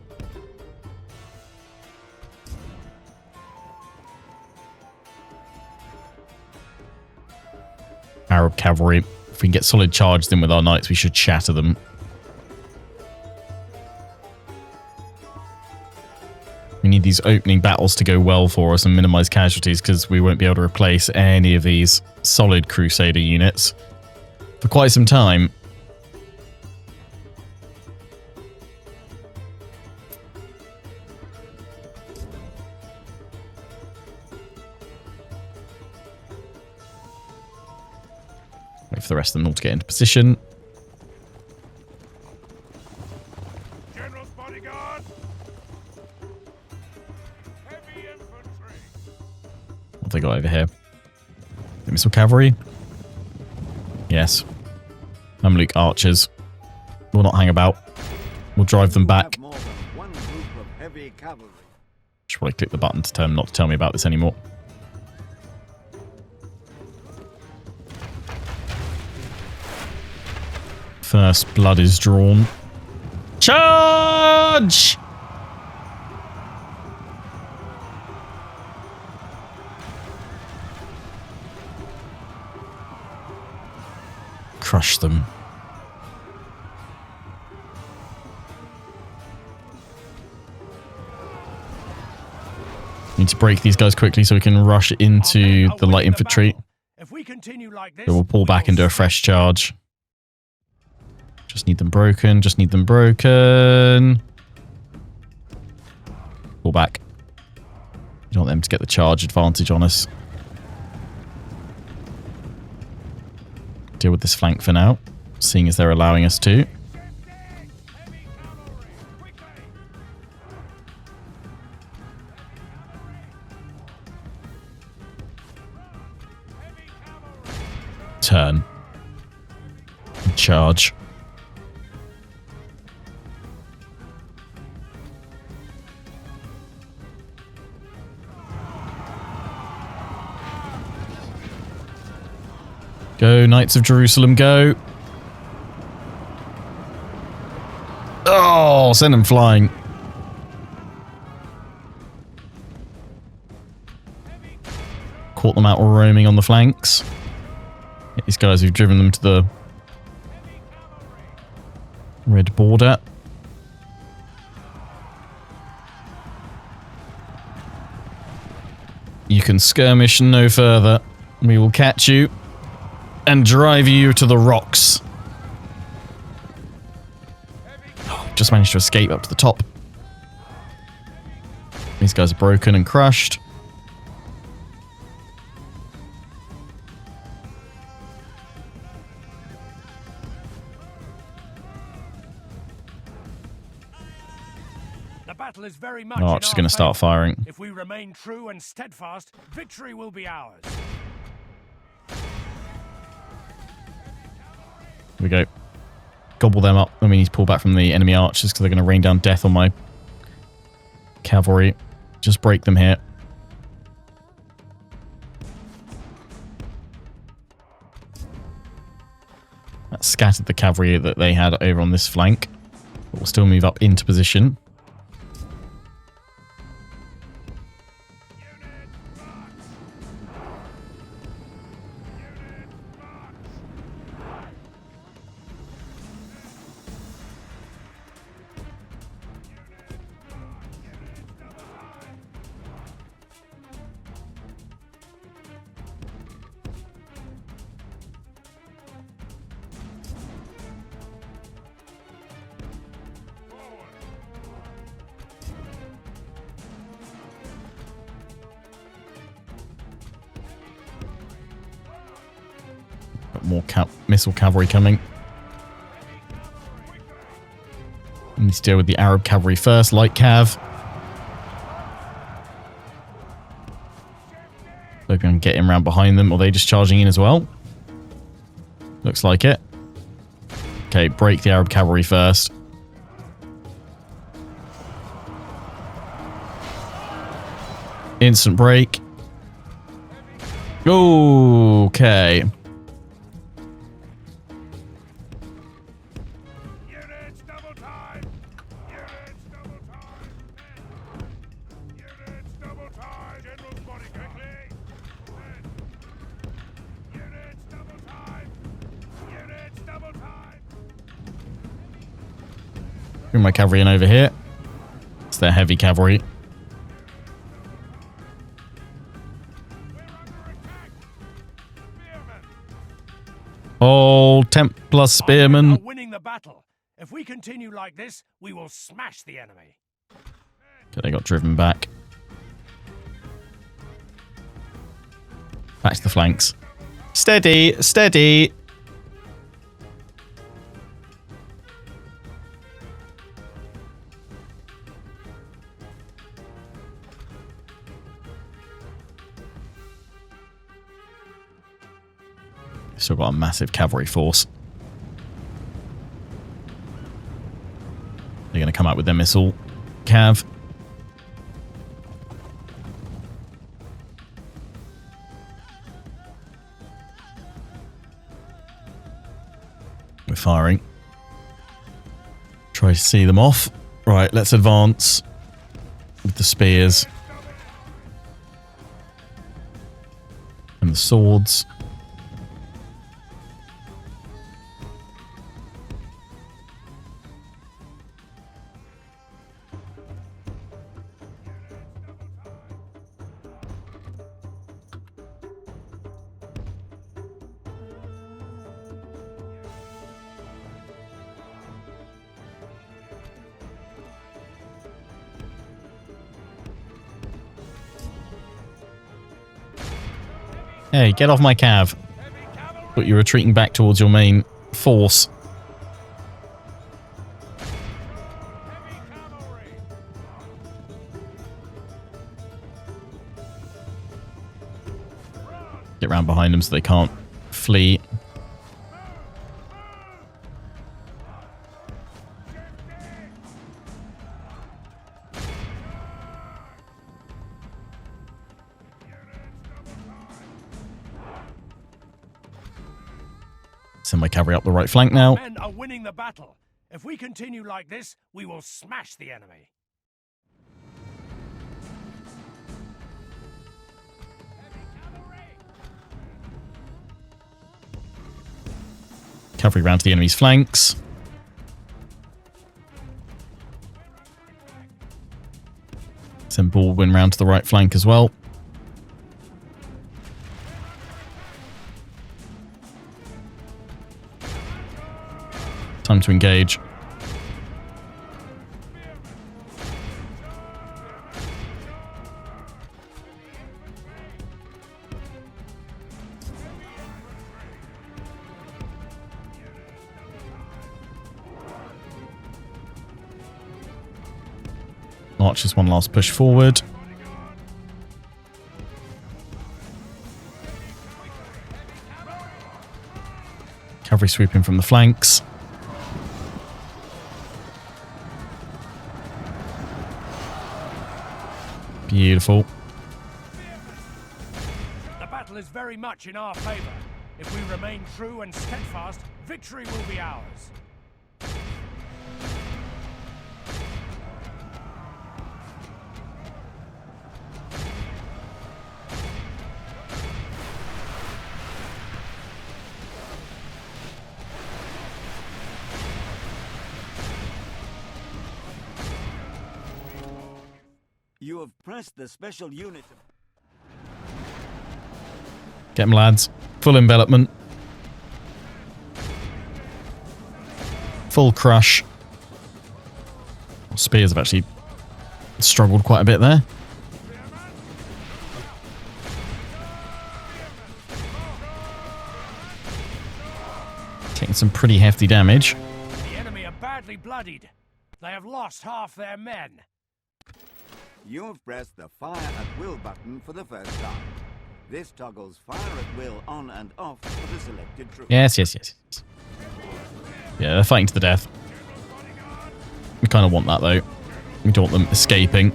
Arab cavalry. If we can get solid charged in with our knights, we should shatter them. We need these opening battles to go well for us and minimize casualties, because we won't be able to replace any of these solid Crusader units for quite some time. Wait for the rest of them all to get into position. General's bodyguard. Heavy infantry. What have they got over here? Give me some cavalry. Yes. Mamluk archers. We'll not hang about. We'll drive them back. Have more than one group of heavy cavalry. Should probably click the button to tell them not to tell me about this anymore. First blood is drawn. Charge! Crush them. Need to break these guys quickly so we can rush into the light infantry. If we continue like this, So we'll pull back and do a fresh charge. Just need them broken. Just need them broken. Pull back. You don't want them to get the charge advantage on us. Deal with this flank for now, seeing as they're allowing us to. Turn. Charge. Go, Knights of Jerusalem, go. Oh, send them flying. Caught them out roaming on the flanks. These guys who've driven them to the red border. You can skirmish no further. We will catch you and drive you to the rocks. Just managed to escape up to the top. These guys are broken and crushed. battle is very much Oh, in I'm just our going to start favor. firing. If we remain true and steadfast, victory will be ours. Here we go. Gobble them up. I mean, he's pulled back from the enemy archers because they're going to rain down death on my cavalry. Just break them here. That scattered the cavalry that they had over on this flank. But we'll still move up into position. Got more missile cavalry coming. We need to deal with the Arab cavalry first, light cav. Hoping I can get him around behind them. Or are they just charging in as well? Looks like it. Okay, break the Arab cavalry first. Instant break. Okay. Units double time! Units double time! Units double time! General's body quickly! Units double time! Units double time! Bring my cavalry in over here. It's their heavy cavalry. Oh, Templar Spearmen. Are winning the battle. If we continue like this, we will smash the enemy. Okay, they got driven back. Back to the flanks. Steady, steady. Still got a massive cavalry force. They're going to come out with their missile cav. We're firing. Try to see them off. Right, let's advance with the spears and the swords. Hey, get off my cav. But you're retreating back towards your main force. Get round behind them so they can't flee. Send my cavalry up the right flank now. Men are winning the battle. If we continue like this, we will smash the enemy. Cavalry round to the enemy's flanks. Send Baldwin round to the right flank as well. Time to engage. archers one last push forward. Cavalry swooping from the flanks. Beautiful. The battle is very much in our favor. If we remain true and steadfast, victory will be ours. You have pressed the special unit. Get them, lads. Full envelopment. Full crush. Spears have actually struggled quite a bit there. Taking some pretty hefty damage. The enemy are badly bloodied. They have lost half their men. You have pressed the Fire at Will button for the first time. This toggles fire at will on and off for the selected troops. Yes. Yeah, they're fighting to the death. We kind of want that, though. We don't want them escaping.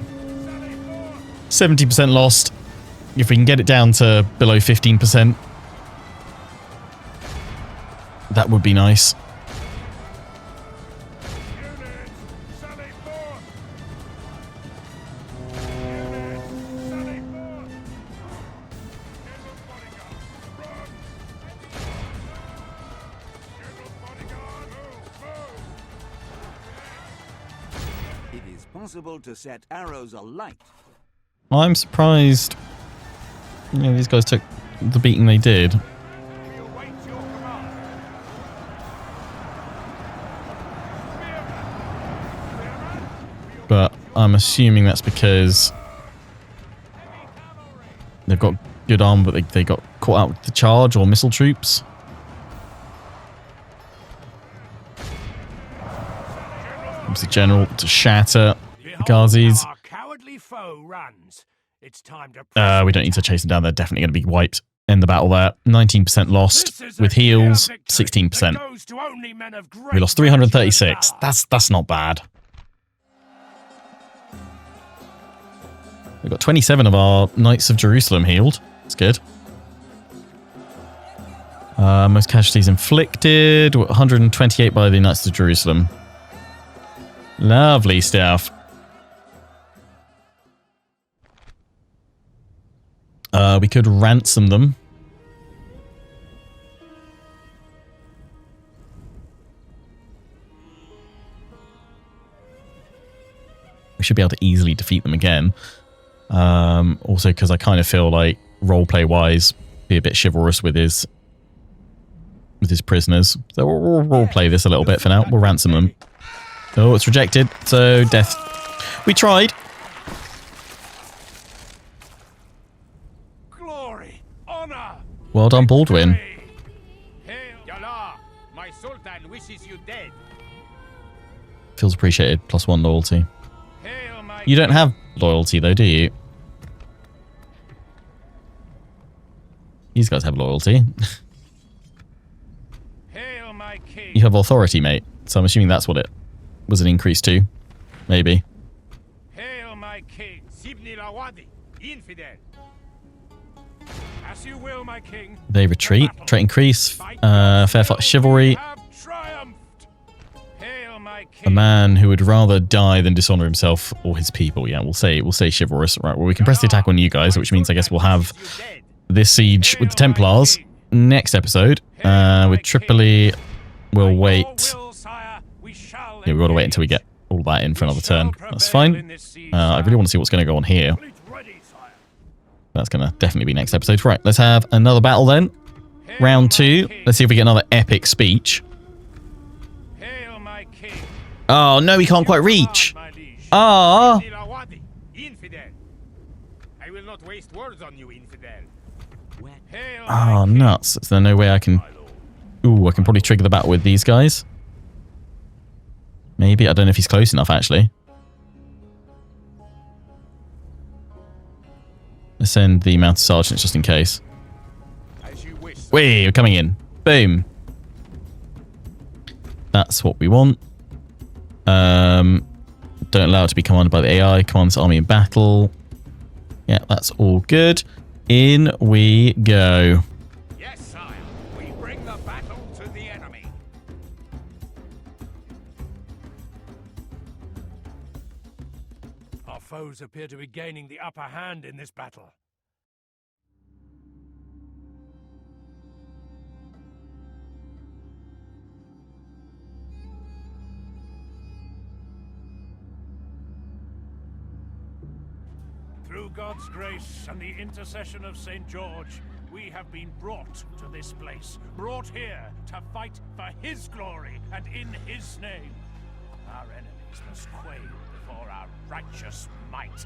70% lost. If we can get it down to below 15%, that would be nice. Possible to set arrows alight. I'm surprised. Yeah, these guys took the beating they did. But I'm assuming that's because they've got good armor, but they got caught out with the charge or missile troops. There's the general to shatter. Gazis. We don't need to chase them down. They're definitely going to be wiped in the battle there. 19% lost with heals, 16%. We lost 336. That's not bad. We've got 27 of our Knights of Jerusalem healed. That's good. Most casualties inflicted. 128 by the Knights of Jerusalem. Lovely stuff. We could ransom them. We should be able to easily defeat them again. Also, because I kind of feel like roleplay-wise, be a bit chivalrous with his prisoners. So we'll roleplay this a little bit for now. We'll ransom them. Oh, it's rejected. So death. We tried. Well done, Baldwin. My Sultan wishes you dead. Feels appreciated. +1 loyalty. You don't have loyalty, though, do you? These guys have loyalty. You have authority, mate. So I'm assuming that's what it was an increase to. Maybe. Hail my king, Sibni Lawadi, infidel. As you will, my king. They retreat. Trait increase. Fair fight chivalry. A man who would rather die than dishonor himself or his people. Yeah, we'll say chivalrous. Right, well, we can press the attack on you guys, which means I guess we'll have this siege with the Templars next episode. With Tripoli, we'll wait. Yeah, we've got to wait until we get all that in for another turn. That's fine. I really want to see what's going to go on here. That's going to definitely be next episode. Right, let's have another battle then. Round 2. Let's see if we get another epic speech. Oh, no, he can't quite reach. Ah. Oh, nuts. Is there no way I can... Ooh, I can probably trigger the battle with these guys. Maybe. I don't know if he's close enough, actually. Let's send the mounted sergeants just in case. As you wish. Wait, we're coming in. Boom. That's what we want. Don't allow it to be commanded by the AI. Command this army in battle. Yeah, that's all good. In we go. Yes, sire. We bring the battle to the enemy. Our foes appear to be gaining the upper hand in this battle. Through God's grace and the intercession of St. George, we have been brought to this place, brought here to fight for his glory and in his name. Our enemies must quail before our righteous might.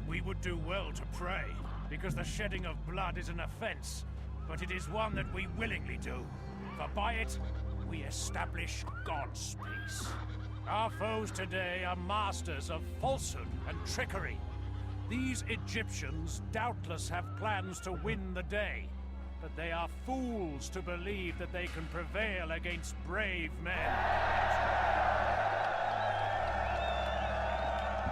We would do well to pray, because the shedding of blood is an offense, but it is one that we willingly do, for by it we establish God's peace. Our foes today are masters of falsehood and trickery. These Egyptians doubtless have plans to win the day, but they are fools to believe that they can prevail against brave men.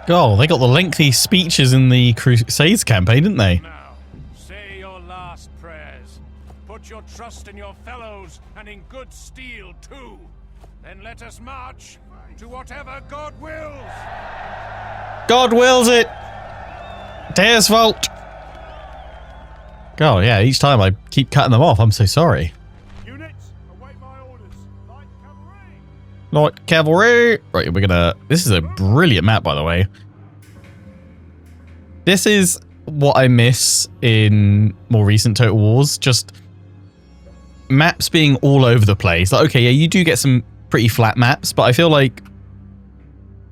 God, they got the lengthy speeches in the Crusades campaign, didn't they? Now, say your last prayers. Put your trust in your fellows and in good steel too. Then let us march to whatever God wills. God wills it. DEUS VULT. God, yeah, each time I keep cutting them off. I'm so sorry. Units, await my orders. Light cavalry. Light cavalry. Right, we're gonna... This is a brilliant map, by the way. This is what I miss in more recent Total Wars. Just maps being all over the place. Like, okay, yeah, you do get some pretty flat maps, but I feel like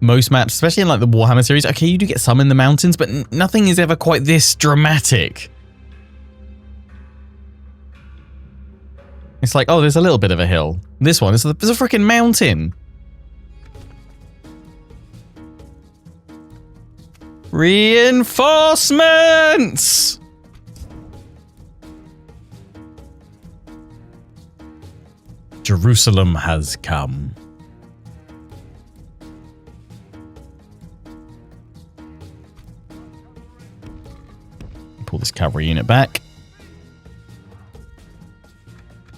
most maps, especially in like the Warhammer series, okay, you do get some in the mountains, but nothing is ever quite this dramatic. It's like, oh, there's a little bit of a hill. This one, there's a freaking mountain. Reinforcements! Jerusalem has come. Pull this cavalry unit back.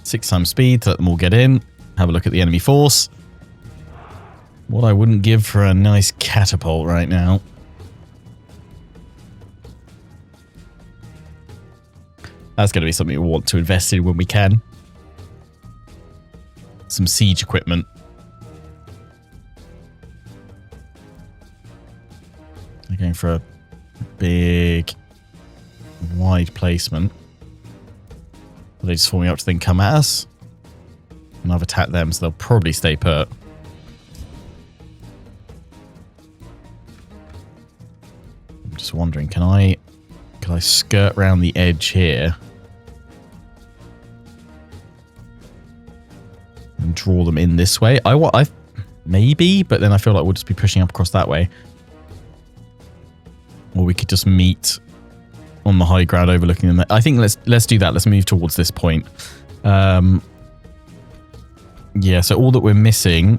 6 times speed to let them all get in. Have a look at the enemy force. What I wouldn't give for a nice catapult right now. That's going to be something we want to invest in when we can. Some siege equipment. They're going for a big, wide placement. Are they just forming up to then come at us? And I've attacked them, so they'll probably stay put. I'm just wondering, can I skirt around the edge here and draw them in this way? I maybe, but then I feel like we'll just be pushing up across that way. Or we could just meet on the high ground overlooking them. I think let's do that. Let's move towards this point. Yeah, so all that we're missing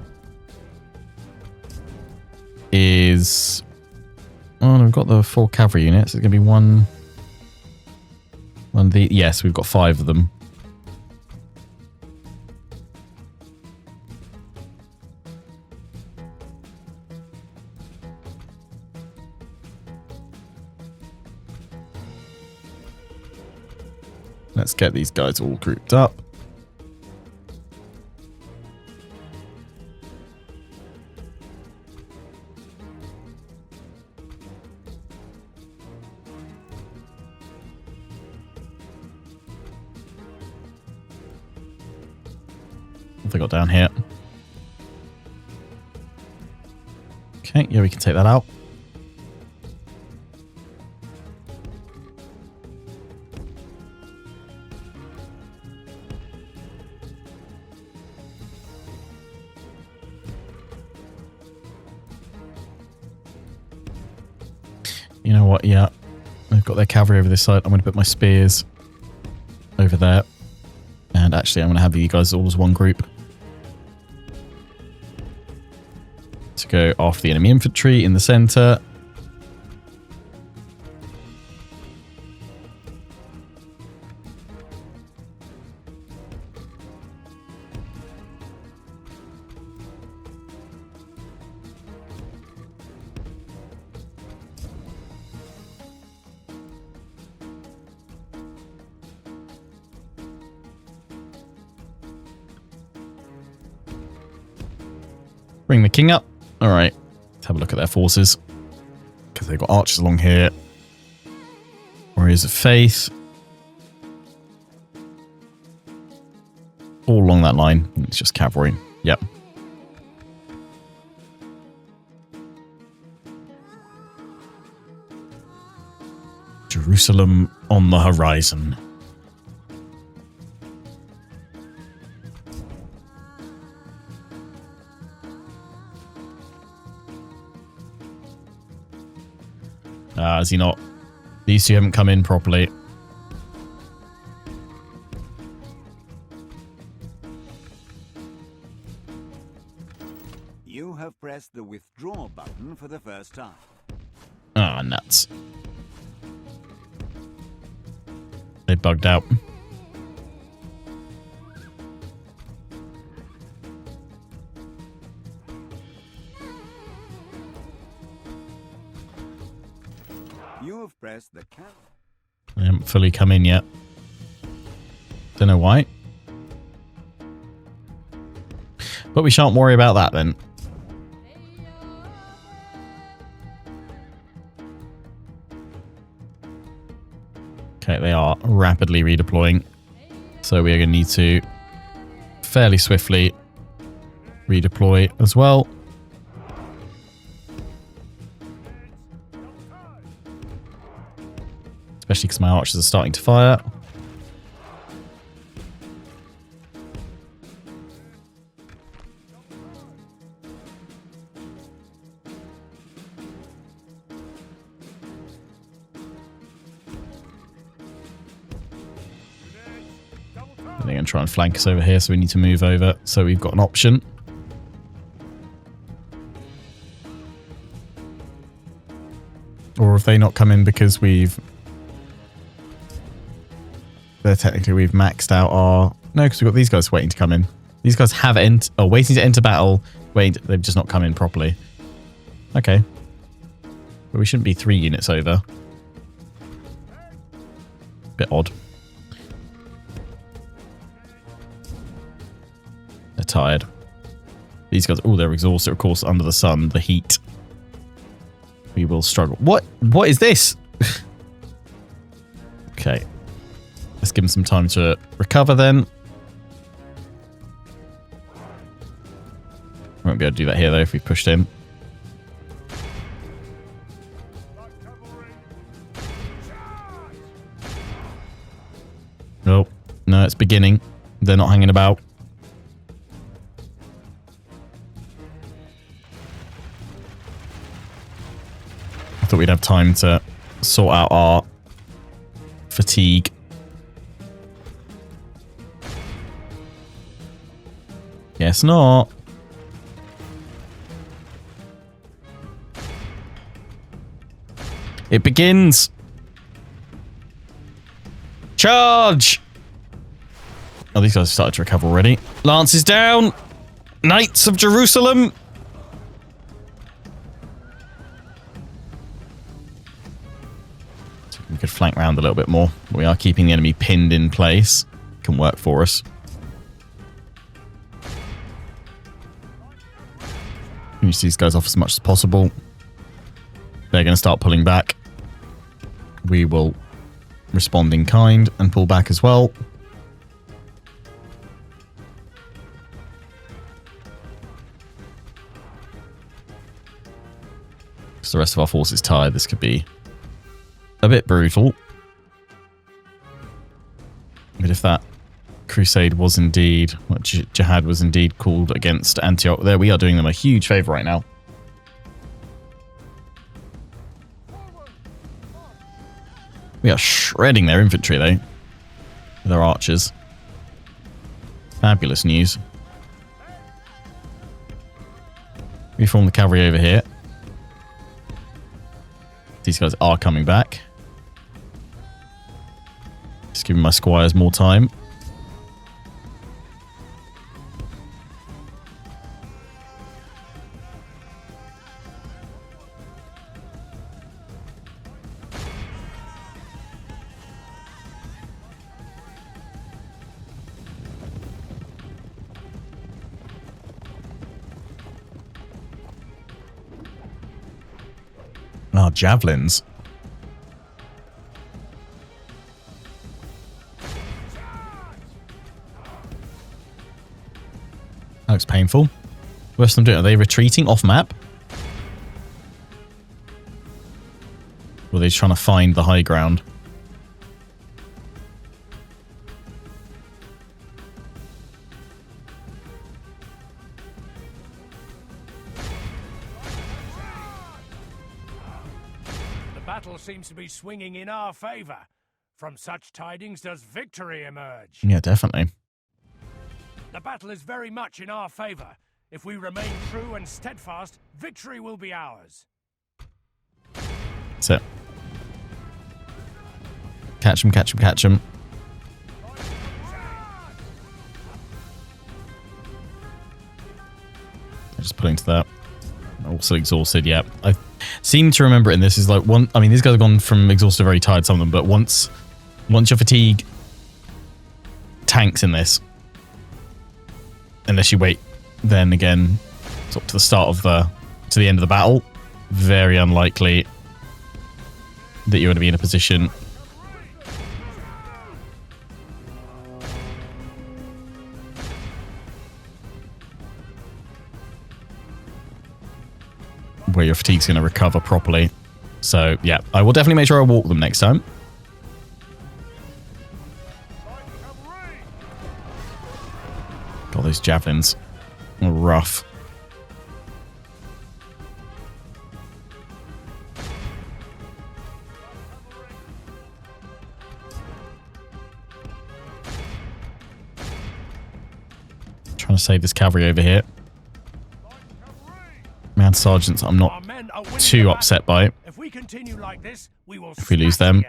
is... Oh, no, we've got the 4 cavalry units. It's going to be one of the... Yes, we've got 5 of them. Let's get these guys all grouped up. What have they got down here? Okay, yeah, we can take that out. You know what? Yeah, got their cavalry over this side. I'm going to put my spears over there. And actually, I'm going to have you guys all as one group to go after the enemy infantry in the center. Bring the king up. All right, let's have a look at their forces. Because they've got archers along here. Warriors of Faith. All along that line. It's just cavalry. Yep. Jerusalem on the horizon. Has he not? These two haven't come in properly. You have pressed the withdraw button for the first time. Ah, nuts. They bugged out. You have pressed the can. They haven't fully come in yet. Don't know why. But we shan't worry about that then. Okay, they are rapidly redeploying. So we are going to need to fairly swiftly redeploy as well. Especially because my archers are starting to fire. They're going to try and flank us over here, so we need to move over. So we've got an option. Or have they not come in because we've... Technically, we've maxed out our... No, because we've got these guys waiting to come in. These guys have waiting to enter battle. Wait, they've just not come in properly. Okay. But we shouldn't be 3 units over. Bit odd. They're tired. These guys... Oh, they're exhausted, of course, under the sun, the heat. We will struggle. What is this? Okay. Let's give them some time to recover then. Won't be able to do that here though if we pushed in. Oh, no, it's beginning. They're not hanging about. I thought we'd have time to sort out our fatigue. Guess not. It begins. Charge! Oh, these guys have started to recover already. Lance is down. Knights of Jerusalem. So we could flank round a little bit more. We are keeping the enemy pinned in place. Can work for us. Use these guys off as much as possible. They're going to start pulling back. We will respond in kind and pull back as well. Because the rest of our force is tired, this could be a bit brutal. But if that crusade was indeed, what jihad was indeed called against Antioch, there we are doing them a huge favor right now. We are shredding their infantry, though. With our archers. Fabulous news. Reform the cavalry over here. These guys are coming back. Just giving my squires more time. Ah, javelins. That looks painful. What's them doing? Are they retreating off map? Or are they trying to find the high ground? Battle seems to be swinging in our favor. From such tidings does victory emerge. Yeah, definitely. The battle is very much in our favor. If we remain true and steadfast, victory will be ours. That's it. Catch him, catch him, catch him. They're just putting to that. Also exhausted, yeah. I seem to remember it in this is like one. I mean, these guys have gone from exhausted to very tired, some of them, but once your fatigue tanks in this, unless you wait, then again, sort of to the start of to the end of the battle, very unlikely that you're going to be in a position where your fatigue's going to recover properly. So, yeah, I will definitely make sure I walk them next time. God, those javelins are rough. Trying to save this cavalry over here. Man, sergeants, I'm not too upset by it. If we continue like this, we will if we lose them.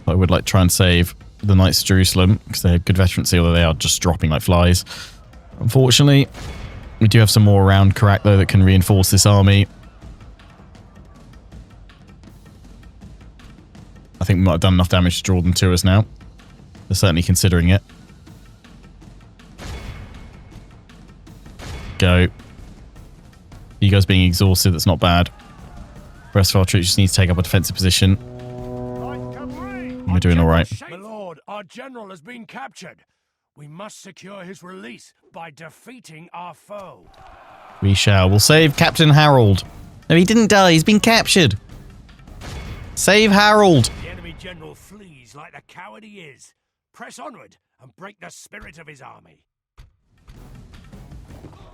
I would like to try and save the Knights of Jerusalem because they have good veterancy, although they are just dropping like flies. Unfortunately, we do have some more around Karak though that can reinforce this army. I think we might have done enough damage to draw them to us now. They're certainly considering it. Go. You guys being exhausted, that's not bad. The rest of our troops just need to take up a defensive position. We're doing all right. My lord, our general has been captured. We must secure his release by defeating our foe. We shall. We'll save Captain Harold. No, he didn't die. He's been captured. Save Harold. The enemy general flees like the coward he is. Press onward and break the spirit of his army.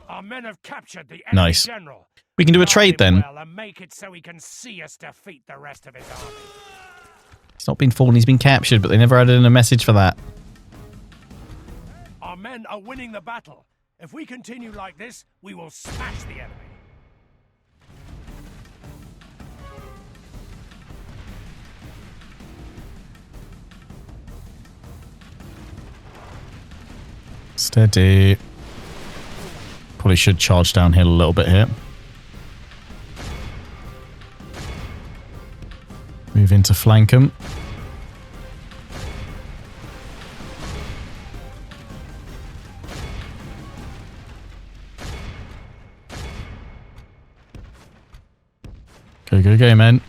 Our men have captured the enemy general. We can do a trade then. Well and make it so he can see us defeat the rest of his army. He's not been fallen, he's been captured, but they never added in a message for that. Our men are winning the battle. If we continue like this, we will smash the enemy. Steady. Probably should charge downhill a little bit here. Move into flank them. Go, go, go, man.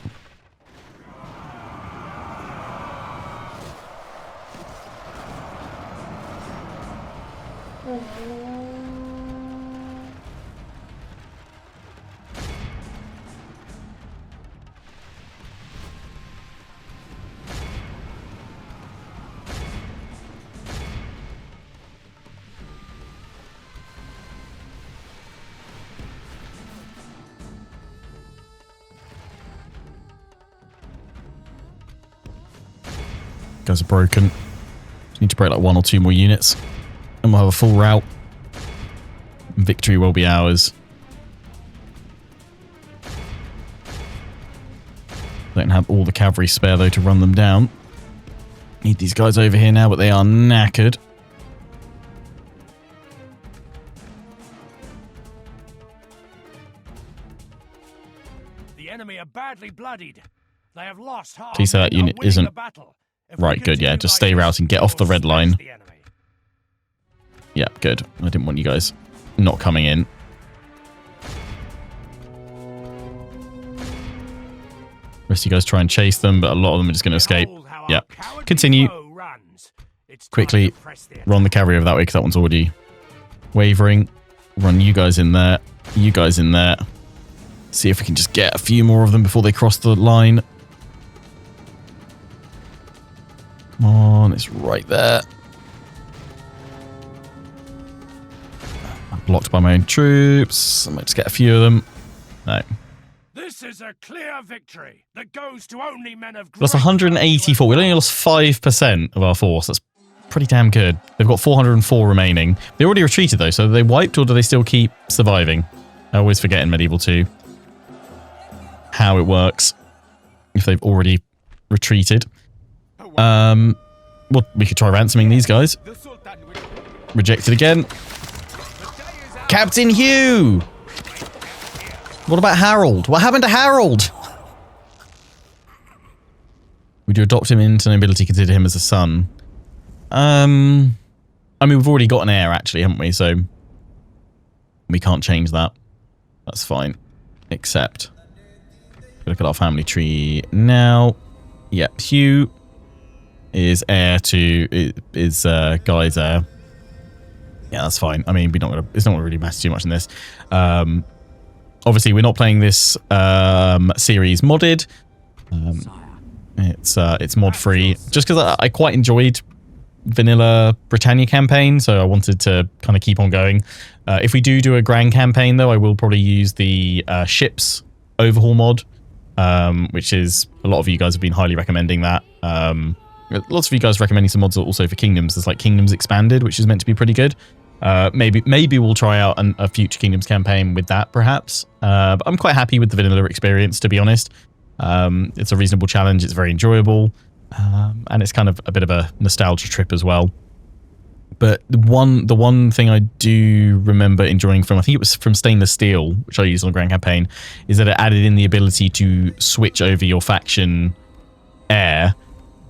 guys are broken. Just need to break like 1 or 2 more units. And we'll have a full rout. Victory will be ours. Don't have all the cavalry spare though to run them down. Need these guys over here now, but they are knackered. The enemy are badly bloodied. They have lost half. Please say that unit isn't... Right, good, yeah. Just stay routing. Get off the red line. Yeah, good. I didn't want you guys not coming in. Rest of you guys try and chase them, but a lot of them are just going to escape. Yeah. Continue. Quickly run the cavalry over that way because that one's already wavering. Run you guys in there. You guys in there. See if we can just get a few more of them before they cross the line. Come on, it's right there. I'm blocked by my own troops. I might just get a few of them. No. This is a clear victory that goes to only men of great... Lost 184. We only lost 5% of our force. That's pretty damn good. They've got 404 remaining. They already retreated though, so are they wiped or do they still keep surviving? I always forget in Medieval 2 how it works if they've already retreated. Well, we could try ransoming these guys. Rejected again. Captain Hugh! What about Harold? What happened to Harold? Would you adopt him into nobility, consider him as a son? I mean, we've already got an heir, actually, haven't we? So we can't change that. That's fine. Except, look at our family tree now. Yep, Hugh is heir to Guy's heir. Yeah, that's fine. I mean, it's not going to really matter too much in this. Obviously, we're not playing this series modded. It's mod free, just because I quite enjoyed vanilla Britannia campaign, so I wanted to kind of keep on going. If we do a grand campaign, though, I will probably use the ships overhaul mod, which is a lot of you guys have been highly recommending that. Lots of you guys recommending some mods also for Kingdoms. There's like Kingdoms Expanded, which is meant to be pretty good. Maybe we'll try out a future Kingdoms campaign with that, perhaps. But I'm quite happy with the vanilla experience, to be honest. It's a reasonable challenge. It's very enjoyable. And it's kind of a bit of a nostalgia trip as well. But the one thing I do remember enjoying from, I think it was from Stainless Steel, which I used on the Grand Campaign, is that it added in the ability to switch over your faction heir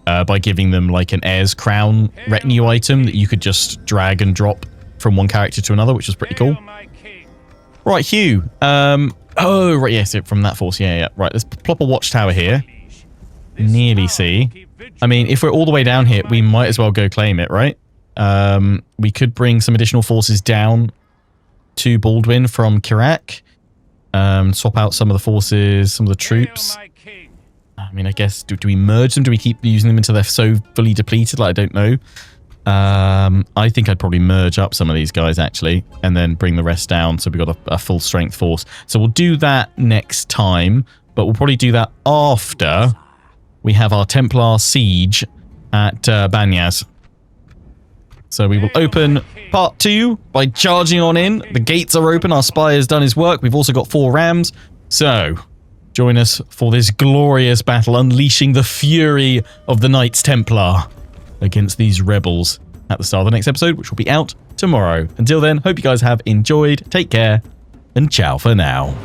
by giving them like an heir's crown retinue item that you could just drag and drop from one character to another, which was pretty cool. Right, Hugh. Oh, right, yes, from that force. Yeah. Right, let's plop a watchtower here. Nearly see. I mean, if we're all the way down here, we might as well go claim it, right? We could bring some additional forces down to Baldwin from Kirak. Swap out some of the forces, some of the troops. I mean, I guess, do we merge them? Do we keep using them until they're so fully depleted? Like, I don't know. I think I'd probably merge up some of these guys, actually, and then bring the rest down so we've got a full strength force. So we'll do that next time, but we'll probably do that after we have our Templar siege at Banyas. So we will open part 2 by charging on in. The gates are open. Our spy has done his work. We've also got 4 rams. So join us for this glorious battle, unleashing the fury of the Knights Templar against these rebels at the start of the next episode, which will be out tomorrow. Until then, hope you guys have enjoyed. Take care, and ciao for now.